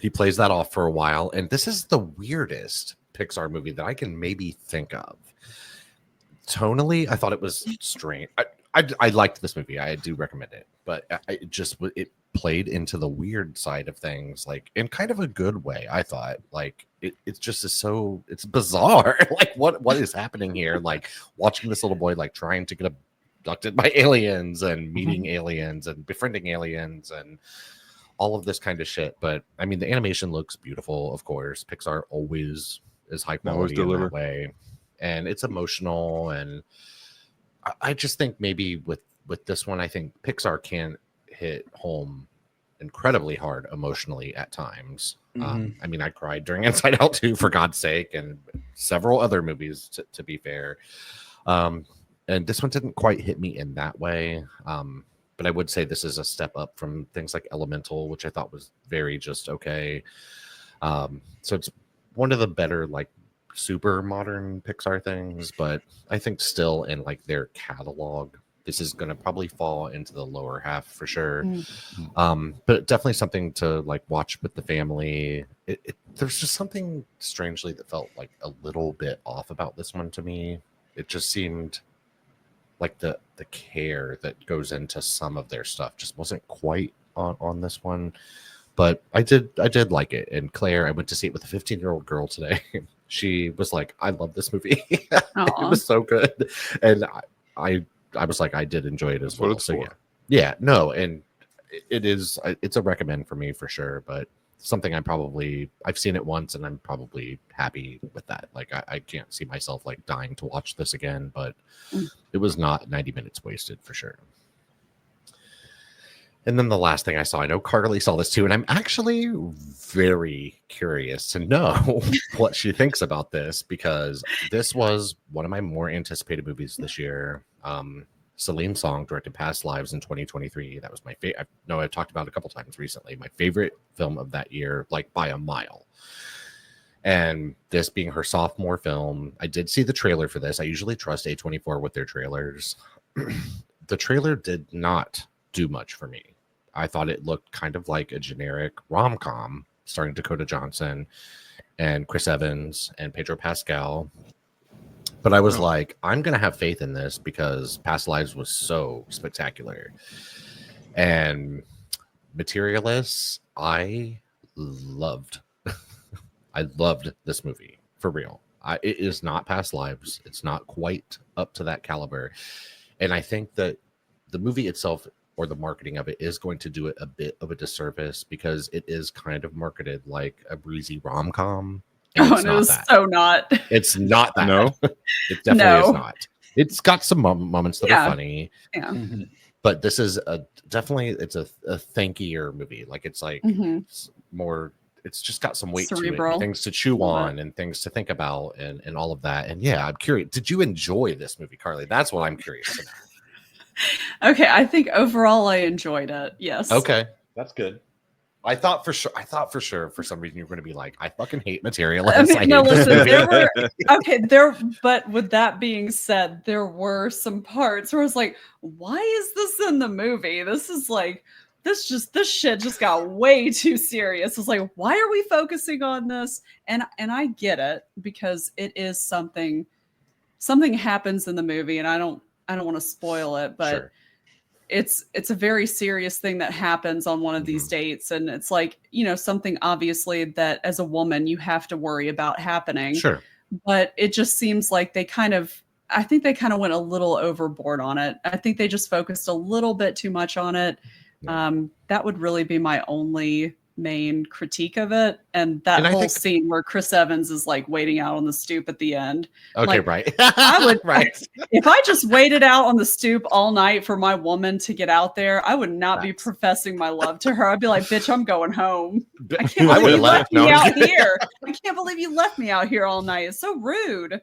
he plays that off for a while. And this is the weirdest Pixar movie that I can maybe think of. Tonally, I thought it was strange. I liked this movie. I do recommend it, but it played into the weird side of things, like in kind of a good way. I thought, like it's just it's bizarre. Like what is happening here? Like watching this little boy like trying to get abducted by aliens and meeting aliens and befriending aliens and all of this kind of shit. But I mean, the animation looks beautiful. Of course, Pixar always is high quality in that way, and it's emotional. And I just think maybe with this one, I think Pixar can't hit home incredibly hard emotionally at times. Mhm. I mean, I cried during Inside Out 2, for God's sake, and several other movies, to be fair. And this one didn't quite hit me in that way. But I would say this is a step up from things like Elemental, which I thought was very just okay. So it's one of the better, like, super modern Pixar things, but I think still in like their catalog, this is going to probably fall into the lower half for sure. But definitely something to like watch with the family. There's just something strangely that felt like a little bit off about this one to me. It just seemed like the care that goes into some of their stuff just wasn't quite on this one. But I did like it. And Claire, I went to see it with a 15-year-old girl today. She was like, I love this movie. It was so good. And I was like, I did enjoy it as That's well. what it's So for. yeah, no, and it's a recommend for me for sure, but something I've seen it once and I'm probably happy with that. Like I can't see myself like dying to watch this again, but it was not 90 minutes wasted for sure. And then the last thing I saw, I know Carly saw this too, and I'm actually very curious to know what she thinks about this, because this was one of my more anticipated movies this year. Celine Song directed Past Lives in 2023. That was my favorite. I know I've talked about it a couple times recently. My favorite film of that year, like by a mile. And this being her sophomore film, I did see the trailer for this. I usually trust A24 with their trailers. The trailer did not do much for me. I thought it looked kind of like a generic rom-com starring Dakota Johnson and Chris Evans and Pedro Pascal. But I was like, I'm going to have faith in this because Past Lives was so spectacular. And Materialists, I loved. I loved this movie, for real. It is not Past Lives. It's not quite up to that caliber. And I think that the movie itself, or the marketing of it, is going to do it a bit of a disservice because it is kind of marketed like a breezy rom-com. And it is so not. It's not that. No, it definitely is not. It's got some moments that are funny. Yeah. But this is definitely it's a thankier movie. Like it's like it's more. It's just got some weight Cerebral. to it, things to chew on, and things to think about, and all of that. And yeah, I'm curious. Did you enjoy this movie, Carly? That's what I'm curious to know. Okay, I think overall I enjoyed it. Yes. Okay, that's good. I thought for sure for some reason you were going to be like, I fucking hate Materialists. But with that being said, there were some parts where I was like, why is this in the movie? This is like, this shit just got way too serious. It's like, why are we focusing on this? And I get it, because it is something happens in the movie, and I don't want to spoil it, but Sure. it's a very serious thing that happens on one of these dates, and it's like, something obviously that as a woman you have to worry about happening. Sure. But it just seems like I think they kind of went a little overboard on it. I think they just focused a little bit too much on it. Yeah. That would really be my only main critique of it, and that whole scene where Chris Evans is like waiting out on the stoop at the end. Okay, like, right. I would right. If I just waited out on the stoop all night for my woman to get out there, I would not be professing my love to her. I'd be like, bitch, I'm going home. I can't believe you left me out here. I can't believe you left me out here all night. It's so rude.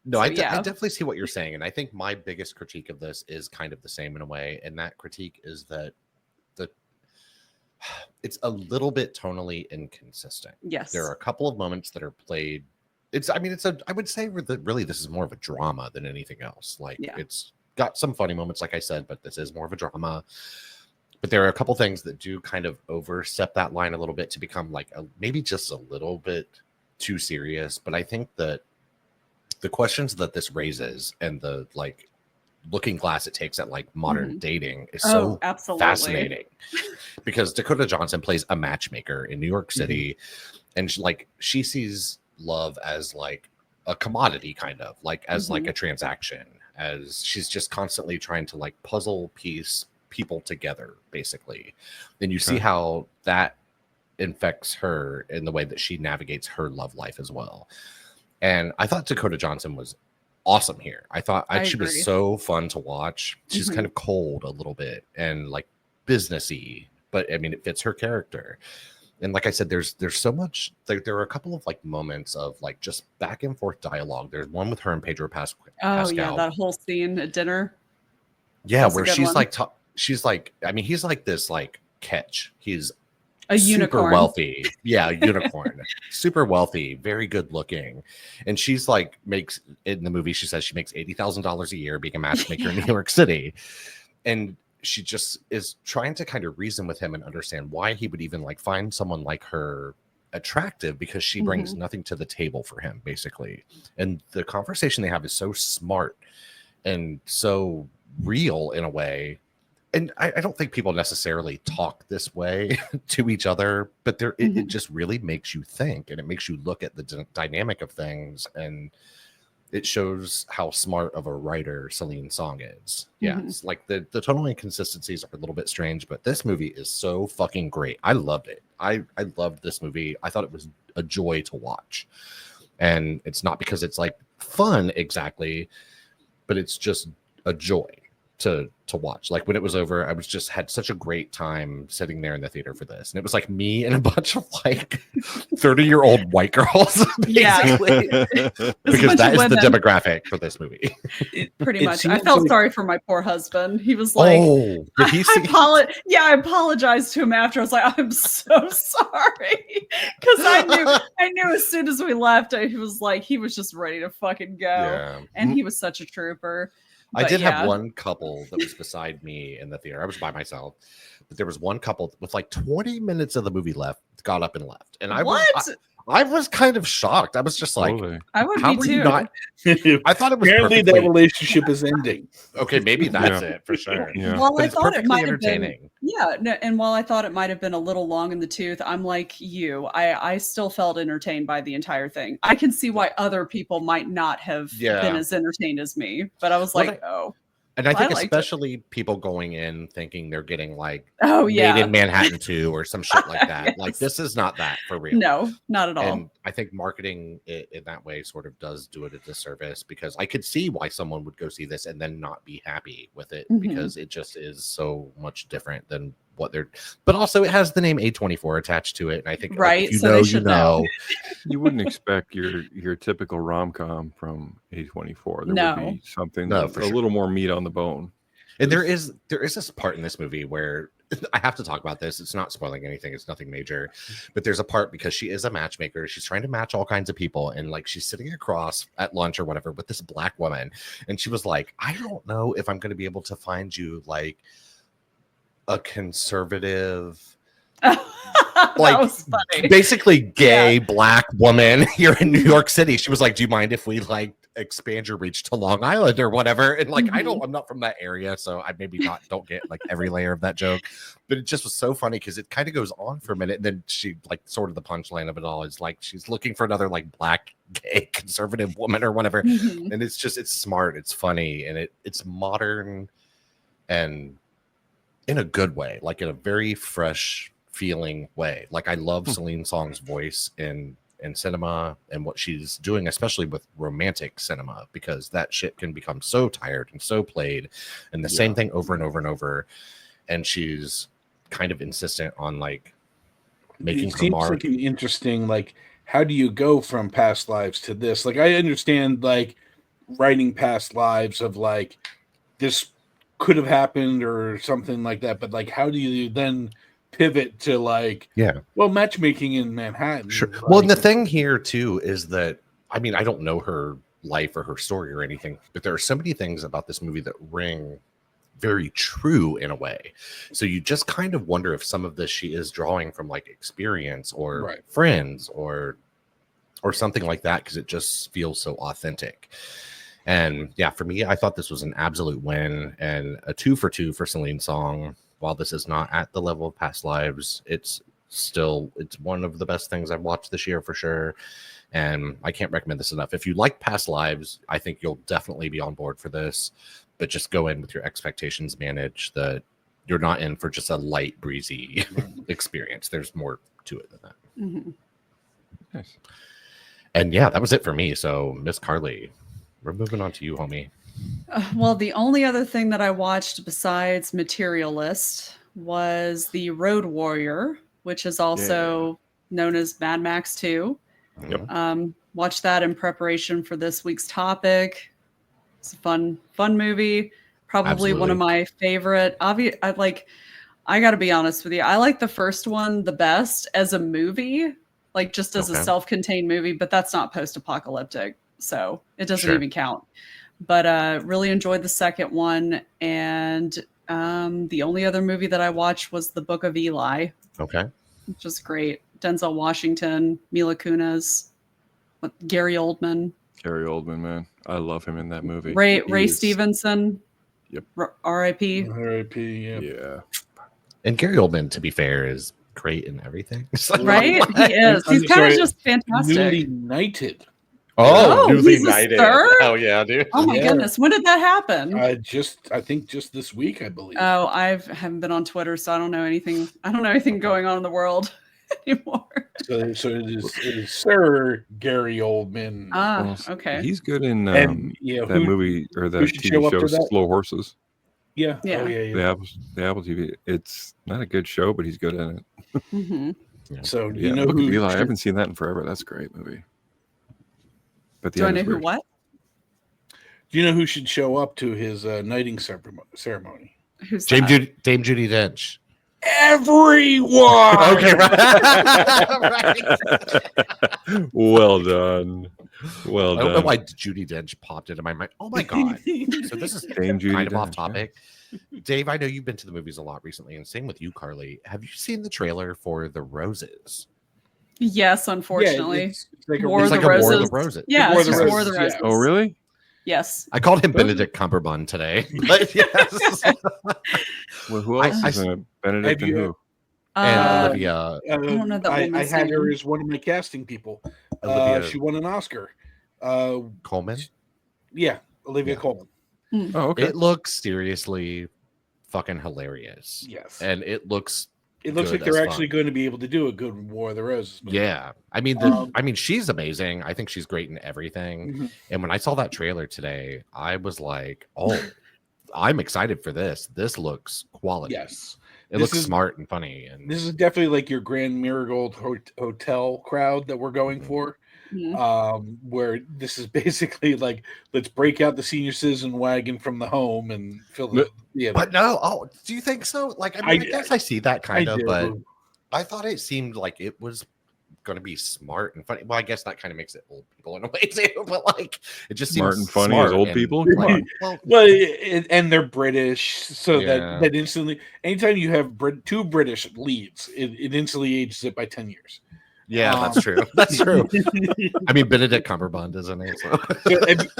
No, I definitely see what you're saying. And I think my biggest critique of this is kind of the same in a way. And that critique is that it's a little bit tonally inconsistent. Yes. There are a couple of moments that are played. I would say that really this is more of a drama than anything else. Like it's got some funny moments, like I said, but this is more of a drama. But there are a couple things that do kind of overstep that line a little bit to become like maybe just a little bit too serious. But I think that the questions that this raises and the like looking glass it takes at like modern dating is so fascinating. Because Dakota Johnson plays a matchmaker in New York City, and she sees love as like a commodity, kind of like as like a transaction, as she's just constantly trying to like puzzle piece people together, basically. Then you see how that infects her in the way that she navigates her love life as well. And I thought Dakota Johnson was awesome here. I thought she was so fun to watch. She's kind of cold a little bit and like businessy, but I mean, it fits her character. And like I said, there's so much. There are a couple of like moments of like just back and forth dialogue. There's one with her and Pedro Pascal. Oh yeah, that whole scene at dinner. Yeah, That's a where good she's one. like, she's like, I mean, he's like this like catch. He's A super unicorn. wealthy. Yeah, a unicorn. Super wealthy, very good looking. And she's like, makes in the movie, she says she makes $80,000 a year being a matchmaker in New York City. And she just is trying to kind of reason with him and understand why he would even like find someone like her attractive, because she brings nothing to the table for him, basically. And the conversation they have is so smart and so real in a way. And I don't think people necessarily talk this way to each other, but it just really makes you think, and it makes you look at the dynamic of things, and it shows how smart of a writer Celine Song is. Yeah, it's like the tonal inconsistencies are a little bit strange, but this movie is so fucking great. I loved it. I loved this movie. I thought it was a joy to watch. And it's not because it's like fun exactly, but it's just a joy to watch. Like when it was over, I was just had such a great time sitting there in the theater for this, and it was like me and a bunch of like 30-year-old white girls, basically. Because that is the demographic for this movie. Pretty much. I felt sorry for my poor husband. He was like, "Oh, did he see?" I apologized to him after. I was like, "I'm so sorry," because I knew as soon as we left, he was like, he was just ready to fucking go, and he was such a trooper. I did have one couple that was beside me in the theater. I was by myself, but there was one couple with like 20 minutes of the movie left, got up and left. And I was kind of shocked. I was just like, I would be too. I thought it was apparently that relationship is ending. Okay, maybe that's it for sure. Yeah. Well, but I it's thought it might have entertaining. been. Yeah, no, and while I thought it might have been a little long in the tooth, I'm like you. I still felt entertained by the entire thing. I can see why other people might not have been as entertained as me, but I was like, oh. And I think especially people going in thinking they're getting like Made in Manhattan 2 or some shit like that. Like this is not that for real. No, not at all. And I think marketing it in that way sort of does do it a disservice, because I could see why someone would go see this and then not be happy with it, because it just is so much different than what they're. But also it has the name A24 attached to it, and I think if you know. You wouldn't expect your typical rom-com from A24. There would be something a little more meat on the bone. And there is this part in this movie where I have to talk about this. It's not spoiling anything. It's nothing major, but there's a part because she is a matchmaker. She's trying to match all kinds of people, and like she's sitting across at lunch or whatever with this black woman, and she was like, "I don't know if I'm going to be able to find you like a conservative." That was funny. Basically gay black woman here in New York City. She was like, "Do you mind if we like expand your reach to Long Island or whatever?" And like, I'm not from that area, so I maybe don't get like every layer of that joke, but it just was so funny because it kind of goes on for a minute, and then she like sort of the punchline of it all is like she's looking for another like black gay conservative woman or whatever. And it's smart, it's funny, and it's modern and in a good way, like in a very fresh feeling way. Like I love Celine Song's voice in cinema and what she's doing, especially with romantic cinema, because that shit can become so tired and so played and the same thing over and over and over. And she's kind of insistent on like making her mark. Like an interesting, like, how do you go from past lives to this? Like, I understand like writing past lives of like this could have happened or something like that, but like, how do you then pivot to like matchmaking in Manhattan? Sure. Like, well, and the thing here too is that I mean, I don't know her life or her story or anything, but there are so many things about this movie that ring very true in a way. So you just kind of wonder if some of this she is drawing from like experience or friends or something like that, because it just feels so authentic. And yeah, for me, I thought this was an absolute win and a 2 for 2 for Celine Song. While this is not at the level of Past Lives, it's one of the best things I've watched this year for sure. And I can't recommend this enough. If you like Past Lives, I think you'll definitely be on board for this, but just go in with your expectations managed, that you're not in for just a light, breezy experience. There's more to it than that. Nice. And yeah, that was it for me. So Miss Carly, we're moving on to you, homie. Well, the only other thing that I watched besides Materialist was The Road Warrior, which is also known as Mad Max 2. Yep. Watched that in preparation for this week's topic. It's a fun movie. Probably one of my favorite. I got to be honest with you. I like the first one the best as a movie, like just as a self-contained movie, but that's not post-apocalyptic, so it doesn't even count. But really enjoyed the second one, and the only other movie that I watched was The Book of Eli. Okay. Which is great. Denzel Washington, Mila Kunis, Gary Oldman. Gary Oldman, man. I love him in that movie. Ray Stevenson. Yep. R.I.P. R.I.P. Yeah. And Gary Oldman, to be fair, is great in everything. Right? He is. He's kind of just fantastic. Newly knighted. Newly he's knighted. Oh yeah, dude. Oh my goodness. When did that happen? I think just this week, I believe. Oh, haven't been on Twitter, so I don't know anything. I don't know anything going on in the world anymore. So it is Sir Gary Oldman. Ah, okay. He's good in that movie or that TV show Slow Horses. Yeah. Yeah. Oh, yeah. The Apple TV. It's not a good show, but he's good in it. Mm-hmm. Yeah. So you know who? Eli, I haven't seen that in forever. That's a great movie. But do I know who? What? Do you know who should show up to his knighting ceremony? Who's Dame Judi Dench. Everyone. Okay, right. Well done. Well done. I don't know why Judi Dench popped into my mind. Oh my god! So this is Dame Judi kind of off Dench, topic. Dave, I know you've been to the movies a lot recently, and same with you, Carly. Have you seen the trailer for The Roses? Yes, unfortunately. It's like War of the Roses. Yeah, War it's just War of the Roses. Oh, really? Yes. I called him Benedict Cumberbatch today. But yes. Well, who else is in it? Benedict and who? And Olivia. I don't know that I woman's had her name. as one of my casting people. She won an Oscar. Coleman? Yeah, Olivia Colman. Oh, okay. It looks seriously fucking hilarious. Yes. And it looks like they're actually going to be able to do a good War of the Roses movie. Yeah. I mean, she's amazing. I think she's great in everything. Mm-hmm. And when I saw that trailer today, I was like, oh, I'm excited for this. This looks quality. Yes. It looks smart and funny. And this is definitely like your Grand Marigold Hotel crowd that we're going for. Mm-hmm. Where this is basically like, let's break out the senior citizen wagon from the home and fill the But no, do you think so? Like, I guess I see that kind of, but I thought it seemed like it was going to be smart and funny. Well, I guess that kind of makes it old people in a way too, but like it just smart seems and funny as old people. And they're British, so that instantly, anytime you have two British leads, it instantly ages it by 10 years. Yeah, that's true. That's true. I mean, Benedict Cumberbatch, isn't it? So.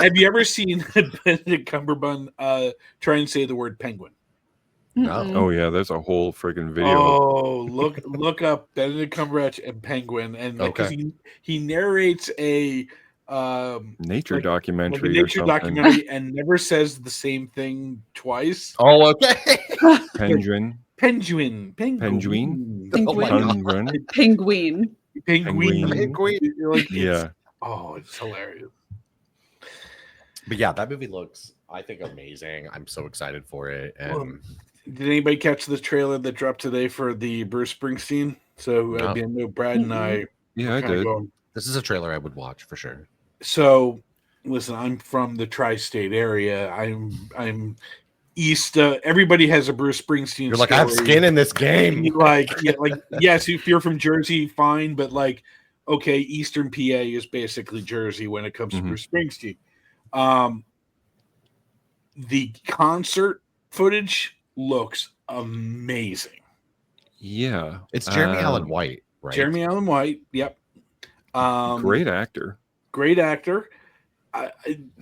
Have you ever seen Benedict Cumberbatch try and say the word penguin? No. Oh yeah, there's a whole friggin' video. Oh, look up Benedict Cumberbatch and penguin, and because he narrates a nature documentary, and never says the same thing twice. Oh, okay. Penguin. Yeah. Oh, it's hilarious. But yeah, that movie looks, I think, amazing. I'm so excited for it. And did anybody catch the trailer that dropped today for the Bruce Springsteen? So Brad and I. Yeah, I did. This is a trailer I would watch for sure. So, listen, I'm from the tri-state area. I'm east. Everybody has a Bruce Springsteen. You're like, I have skin in this game. Yes, if you're from Jersey, fine, but like, okay, Eastern PA is basically Jersey when it comes to Bruce Springsteen. The concert footage looks amazing. Yeah, it's Jeremy Allen White, right? Jeremy Allen White, yep. Great actor.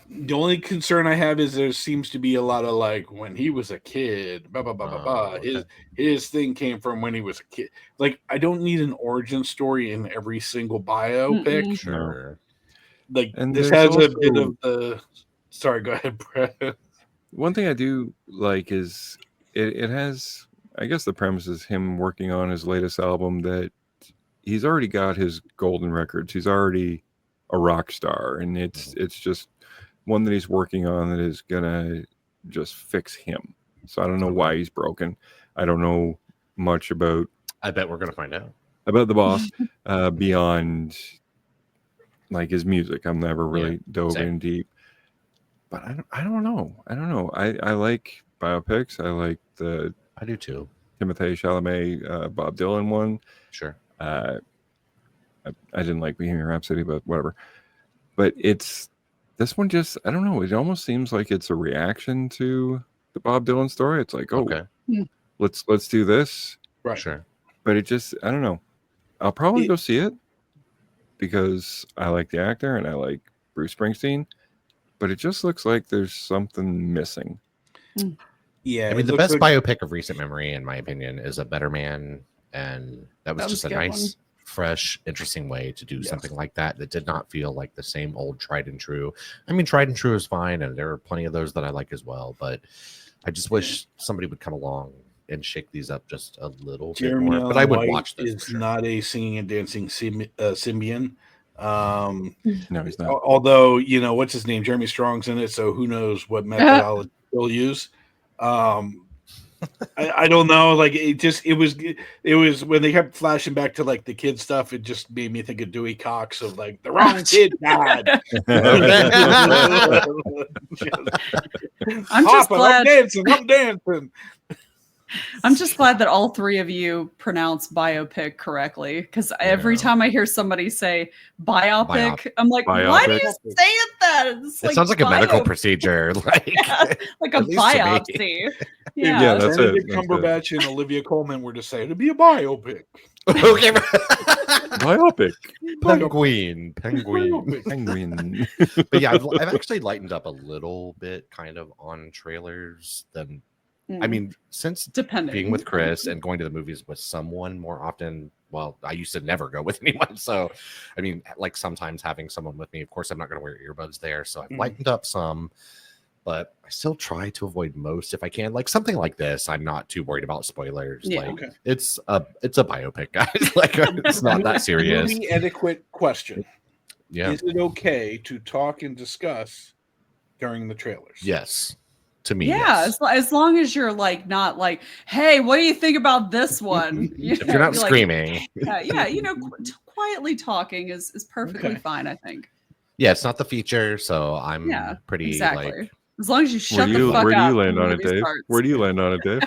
The only concern I have is there seems to be a lot of like when he was a kid, Okay. His thing came from when he was a kid. Like, I don't need an origin story in every single biopic. Sure. Like, and this has a bit of the. Sorry, go ahead, Brett. One thing I do like is it has. I guess the premise is him working on his latest album that he's already got his golden records. He's already a rock star, and it's just one that he's working on that is gonna just fix him. So I don't know why he's broken. I don't know much about I bet we're gonna find out. the boss beyond like his music. I'm never really dove same. in deep, but I don't know. I like biopics. I like the I do too. Timothée Chalamet, Bob Dylan one. Sure. I didn't like Bohemian Rhapsody, but whatever. But this one just, I don't know. It almost seems like it's a reaction to the Bob Dylan story. It's like, oh, Okay. let's do this. Right. Sure. But it just, I don't know. I'll probably go see it because I like the actor and I like Bruce Springsteen. But it just looks like there's something missing. Yeah. I mean, the best biopic of recent memory, in my opinion, is A Better Man, and that was just a nice, fresh, interesting way to do something like that did not feel like the same old tried and true. I mean, tried and true is fine, and there are plenty of those that I like as well. But I just wish somebody would come along and shake these up just a little bit more. But I would watch this. Is not a singing and dancing symbian. No, he's not. Although, what's his name? Jeremy Strong's in it, so who knows what methodology he'll use. I don't know. Like it was when they kept flashing back to like the kid stuff. It just made me think of Dewey Cox of like the wrong kid died. I'm just glad. I'm dancing. I'm just glad that all three of you pronounce biopic correctly, because every time I hear somebody say biopic, I'm like, why do you say it that? It sounds like a medical procedure, like a biopsy. Yeah, that's it. Benedict Cumberbatch and Olivia Colman were to say it'd be a biopic. Okay. Biopic. Penguin. But yeah, I've actually lightened up a little bit kind of on trailers than I mean, since being with Chris and going to the movies with someone more often, well, I used to never go with anyone. So, I mean, like sometimes having someone with me, of course, I'm not going to wear earbuds there. So I've lightened up some, but I still try to avoid most if I can. Like something like this, I'm not too worried about spoilers. Yeah. Like it's a biopic, guys. Like it's not that serious. Movie etiquette question. Yeah. Is it okay to talk and discuss during the trailers? Yes. To me, yeah, yes. as long as you're like not like, hey, what do you think about this one? If you're not screaming, quietly talking is perfectly fine. I think. Yeah, it's not the feature, so I'm pretty like. As long as you shut the fuck up. Where do you land on it, Dave? Where do you land on it, Dave?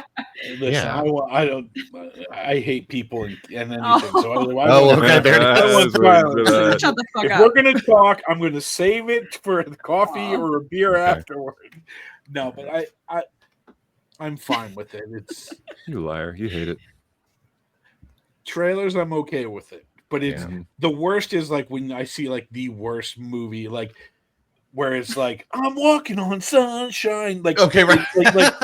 Listen, I don't. I hate people and anything. So okay, shut the fuck up. If we're gonna talk, I'm gonna save it for the coffee or a beer afterward. No, but I'm fine with it. It's you liar. You hate it. Trailers, I'm okay with it. But it's the worst is like when I see like the worst movie, like where it's like I'm walking on sunshine. Like okay, right. Like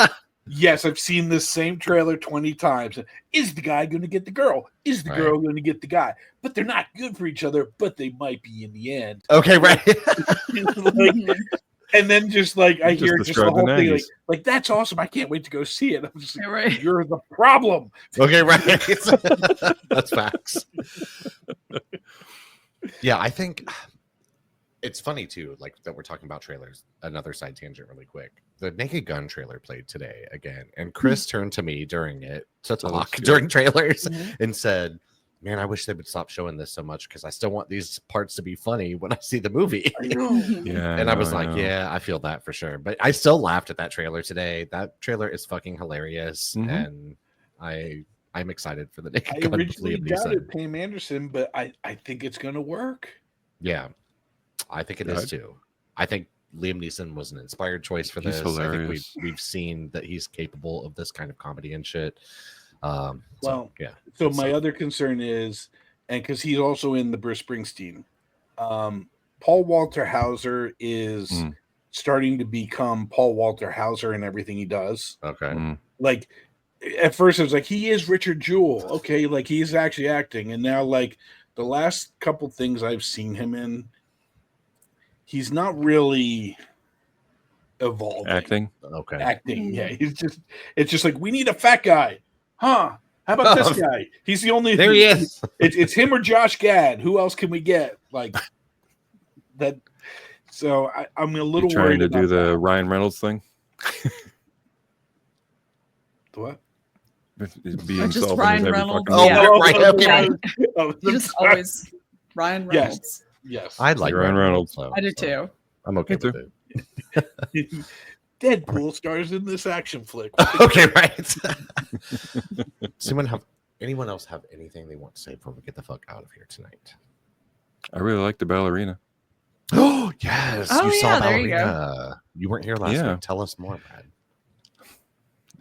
yes, I've seen this same trailer 20 times. Is the guy going to get the girl? Is the girl going to get the guy? But they're not good for each other, but they might be in the end. Okay, right. And then just like I hear just the whole thing, 90s. like that's awesome. I can't wait to go see it. I'm just like, you're the problem. Okay, right. That's facts. Yeah, I think it's funny too, like that we're talking about trailers. Another side tangent, really quick. The Naked Gun trailer played today again, and Chris turned to me during it to talk during trailers and said, man, I wish they would stop showing this so much because I still want these parts to be funny when I see the movie. And I was like, yeah, I feel that for sure. But I still laughed at that trailer today. That trailer is fucking hilarious. And I'm excited for the Naked Gun. I originally doubted Pam Anderson, but I think it's going to work. Yeah, I think it is too. I think Liam Neeson was an inspired choice for this. Hilarious. I think we've seen that he's capable of this kind of comedy and shit. So my other concern is, and because he's also in the Bruce Springsteen, Paul Walter Hauser is starting to become Paul Walter Hauser in everything he does. Okay. Like at first it was like he is Richard Jewell. Okay, like he's actually acting, and now like the last couple things I've seen him in, he's not really evolving. Acting. Yeah. It's just like we need a fat guy. Huh? How about this guy? He's the only. There he is. It's him or Josh Gad. Who else can we get? Like that. So I'm a little trying worried to do the Ryan Reynolds thing. What? be Or just himself in Ryan his every Reynolds. fucking Yeah. movie. right, okay. You just always Ryan Yes. Reynolds. Yes. I like Ryan Reynolds. though, I do so too. I'm okay Me with it. Deadpool stars in this action flick. Okay, right. Anyone else have anything they want to say before we get the fuck out of here tonight? I really like the ballerina. Oh yes, Oh, you saw yeah, there you go. ballerina. You weren't here last Yeah. week. Tell us more, Brad.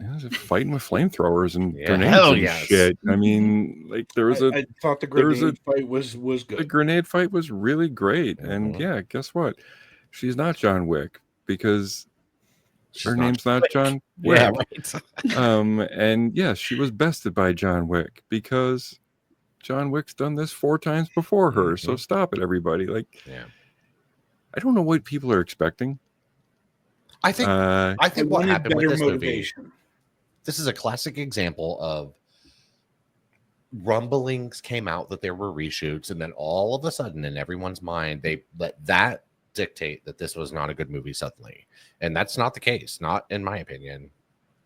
Yeah, just fighting with flamethrowers and Yeah, grenades hell and yes. shit. I mean, like there was I thought the there was grenade fight was the good. grenade fight was really great. And Mhm. yeah, guess what? She's not John Wick because She's her not name's not Wick. John Wick. Yeah, right. And yeah, she was bested by John Wick because John Wick's done this 4 times before her. So Mhm. stop it, everybody. Like, Yeah. I don't know what people are expecting. I think Uh, I think what wanted happened with better this movie. motivation. This is a classic example of rumblings came out that there were reshoots, and then all of a sudden, in everyone's mind, they let that dictate that this was not a good movie suddenly, and that's not the case. Not in my opinion.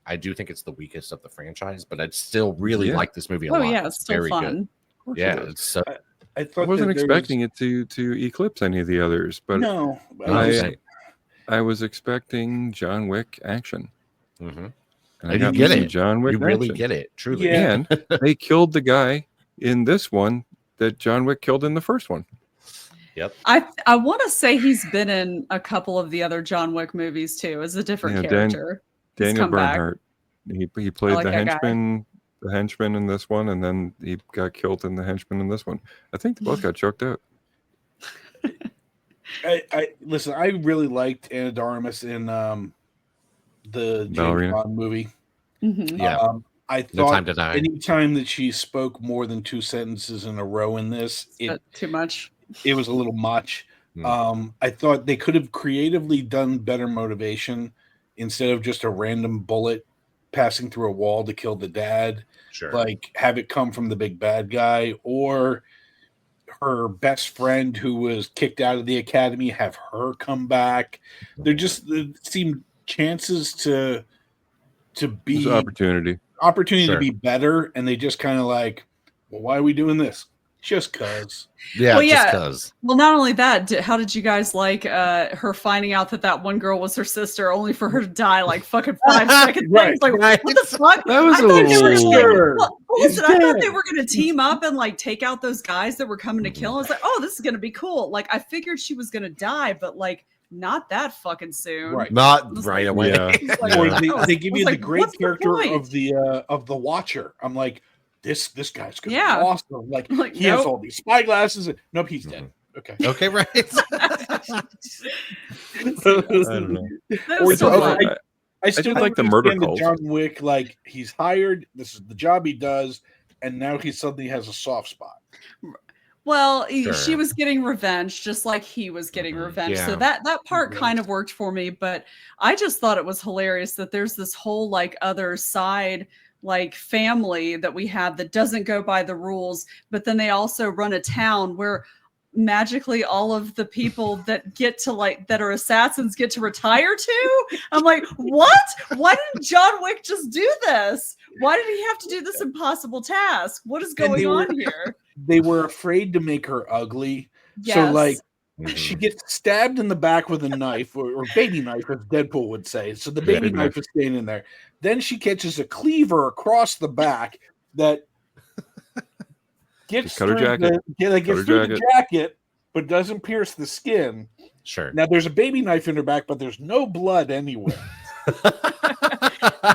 I do think it's the weakest of the franchise, but I'd still really Yeah. like this movie a Oh lot. yeah, it's still very fun. good. of course it Yeah, is. it's so I I thought wasn't that there expecting it to eclipse any of the others, but no, I was expecting John Wick action. Mhm. And I And got you get to see it. John Wick You really action. get it, truly. Yeah. And they killed the guy in this one that John Wick killed in the first one. Yep. I want to say he's been in a couple of the other John Wick movies too, as a different Yeah, character. He's Daniel come back. Bernhardt. He played like the that guy. henchman in this one, and then he got killed in the henchman in this one. I think they both got choked out. I listen. I really liked Anna de Armas in the James Ballerina. Bond movie. Mhm. Yeah. I No thought Time to Die. anytime that she spoke more than 2 sentences in a row in this, But too much. it was a little much. I thought they could have creatively done better motivation instead of just a random bullet passing through a wall to kill the dad. Sure. Like have it come from the big bad guy or her best friend who was kicked out of the academy, have her come back. There seemed chances to There's be opportunity. to Sure. be better, and they just kind of like, well, why are we doing this? Just cause. Yeah, Well, just yeah. because. Well, not only that, how did you guys like her finding out that one girl was her sister, only for her to die like fucking 5 seconds? Right, It's like, right. what the fuck? That was I a thought they were little- like, Sure. well, He's listen, I thought dead. they were going to team up and like take out those guys that were coming to kill. I was like, oh, this is going to be cool. Like, I figured she was going to die, but like, not that fucking soon. Right. Not It's right like- away. Yeah. It's like, Or Yeah. they give I was you the like, great what's the character point? of the Watcher. I'm like, this guy's gonna Yeah. be awesome. Like, Like, he has nope. all these spy glasses. And, nope, he's dead. Okay. Okay, right. I don't know. That Or was so so- fun. I still did don't like the murder understand that cult. John Wick, like, he's hired. This is the job he does, and now he suddenly has a soft spot. Well, Sure. she was getting revenge just like he was getting Mhm. revenge. Yeah. So that part Mhm. kind of worked for me, but I just thought it was hilarious that there's this whole like other side like family that we have that doesn't go by the rules, but then they also run a town where magically all of the people that get to like that are assassins get to retire to. I'm like, what? Why didn't John Wick just do this? Why did he have to do this impossible task? What is And they going were- on here? They were afraid to make her ugly. Yes. So, like, Mhm. she gets stabbed in the back with a knife or baby knife, as Deadpool would say. So the baby Baby knife is staying in there. Then she catches a cleaver across the back that gets Just cut her through jacket. gets Cut her through the jacket. jacket, but doesn't pierce the skin. Sure. Now there's a baby knife in her back, but there's no blood anywhere.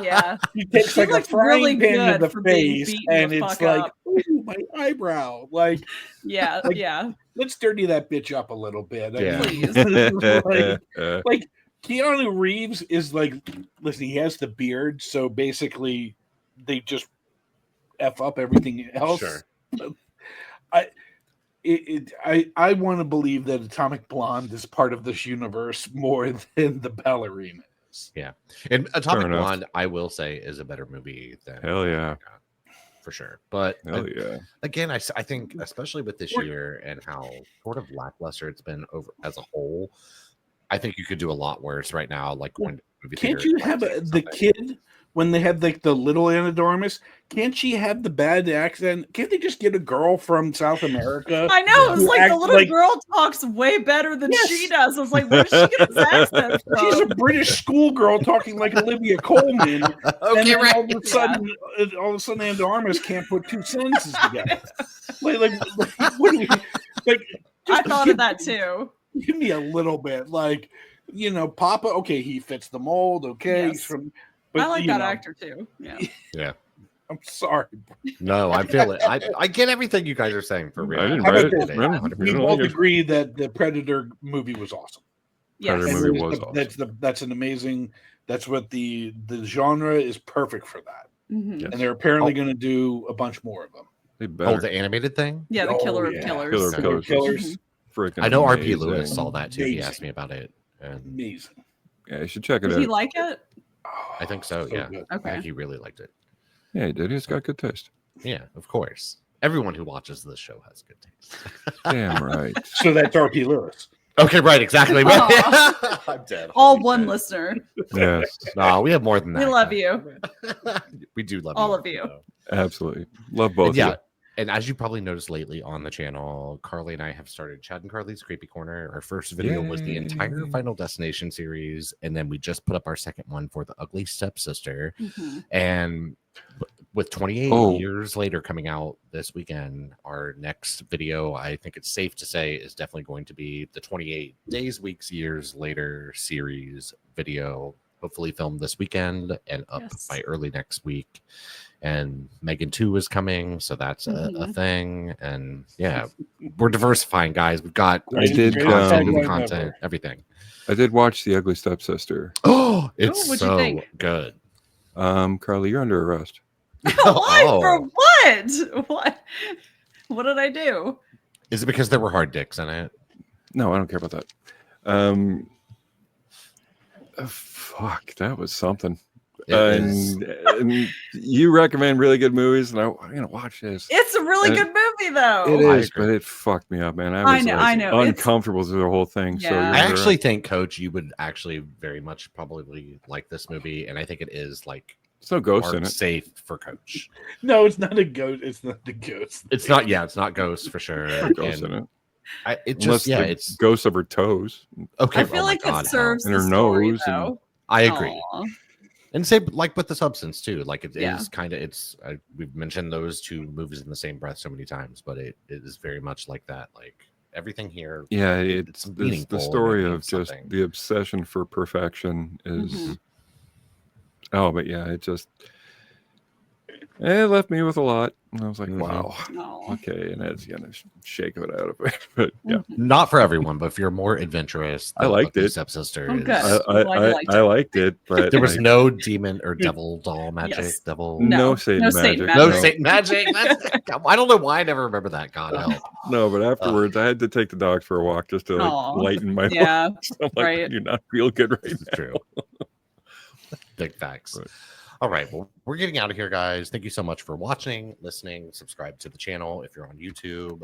Yeah. She takes She like a looked frying really pan to good the for being face, beaten and the it's fuck like, up. ooh, my eyebrow. Like, Yeah. Like- Yeah. let's dirty that bitch up a little bit. I Yeah. mean, like Keanu Reeves is like, listen, he has the beard, so basically they just F up everything else. Sure. I want to believe that Atomic Blonde is part of this universe more than the ballerina is. And Atomic enough. Blonde, I will say, is a better movie than Hell yeah. for sure. But Hell yeah. again, I think especially with this year and how sort of lackluster it's been over as a whole, I think you could do a lot worse right now. Like going to the movie Can't theater you and have seeing the something. kid when they had like the little Anna de Armas, can't she have the bad accent? Can't they just get a girl from South America? I know. It was who like the act little like- girl talks way better than Yes. she does. I was like, where did she get this accent She's a from? British schoolgirl talking like Olivia Colman, and Okay, then right. all of a sudden, Anna de Armas can't put two sentences together. Like what do we like? I just thought of that too. Give me a little bit, like Papa. Okay, he fits the mold. Okay, he's Yes. from. I like that actor too. Yeah. Yeah. I'm sorry. No, I feel it. I get everything you guys are saying for real. I didn't How write about it. this? No, 100%. We both agree that the Predator movie was awesome. Yes. Predator movie was awesome. That's an amazing. That's what the genre is perfect for that. Mhm. Yes. And they're apparently going to do a bunch more of them. They Oh, better. the animated thing? Yeah, the Oh, Killer yeah. of Killers. Killer of Okay. Killers. Killers. Freaking I know RP amazing. Lewis saw that too. He Amazing. asked me about it. And Amazing. Yeah, you should check it Did out. he like it? Oh, I think so, yeah. good. I Okay. think he really liked it. Yeah, he did. He's got good taste. Yeah, of course. Everyone who watches this show has good taste. Damn right. So that's RP Lewis. Okay, right, exactly. Aw. I'm dead. All Holy one shit. listener. Yes, No, we have more than that. We love guys. you. We do love All you. of you. So. absolutely. Love both. And yeah, Of and as you probably noticed lately on the channel, Carly and I have started Chad and Carly's Creepy Corner. Our first video was the entire Yay. Final Destination series, and then we just put up our second one for the Ugly Stepsister. Mhm. And with 28 Oh. years later coming out this weekend, our next video, I think it's safe to say, is definitely going to be the 28 Days, Weeks, Years Later series video, hopefully filmed this weekend and up Yes. by early next week. And Megan 2 is coming, so that's a Mhm. thing. And yeah, we're diversifying, guys. We've got I did, content, movie tagline content, ever. everything. I did watch The Ugly Stepsister. Oh, it's what'd you so think? good. Carly, you're under arrest. What? Oh. For what? What? What did I do? Is it because there were hard dicks in it? No, I don't care about that. Fuck, that was something. It is. And you recommend really good movies, and I'm gonna watch this. It's a really And good movie, though. It I is, agree. but it fucked me up, man. I I was know, I know. It's- uncomfortable through the whole thing. So Yeah. you're I under actually arrest. think, Coach, you would actually very much probably like this movie, and I think it is like There's no ghosts in art it. safe for Coach. No, it's not a ghost. It's not the ghost. It's not, yeah, it's not Ghost for sure. No ghosts in And it. it Unless just, yeah, the it's ghosts of her toes. okay. I feel oh my like God, it how- serves And the her story, nose and- though. I agree. Aw. And say like with the substance too, like it is Yeah. kind of it's we've mentioned those two movies in the same breath so many times, but it is very much like that. Like everything here, Yeah, it's it's meaningful the and story it of means just something. the obsession for perfection is. Mhm. Oh, but yeah, it left me with a lot. And I was like, Mhm. wow, Aw. okay, and it's gonna shake it out of me. But yeah, Mhm. not for everyone, but if you're more adventurous, I liked it. Stepsister Oh, is. good. I Glad you liked I it. liked it, but There was like, no demon or devil doll magic. Yes. Devil. no Satan no magic. Satan No magic. Satan magic. I don't know why I never remember that. God help. No, but afterwards, I had to take the dog for a walk just to like Aw. lighten my Yeah, load. I'm like, right. I do not feel good right It's now. true. Big facts. Right. All right. Well, we're getting out of here, guys. Thank you so much for watching, listening. Subscribe to the channel if you're on YouTube.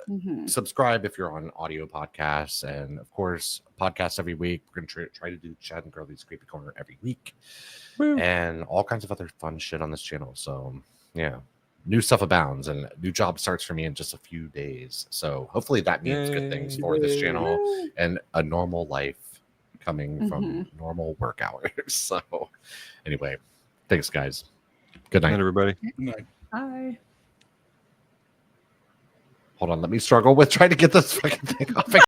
Mhm. Subscribe if you're on audio podcasts. And of course, podcasts every week. We're going to try to do Chad and Carly's Creepy Corner every week Woo. and all kinds of other fun shit on this channel. So, yeah. New stuff abounds and a new job starts for me in just a few days. So, hopefully, that means good things for this Yay. channel and a normal life coming from Mm-hmm. normal work hours. So, anyway, thanks, guys. Good Night, night. everybody. No. Bye. Hold on, let me struggle with trying to get this fucking thing off.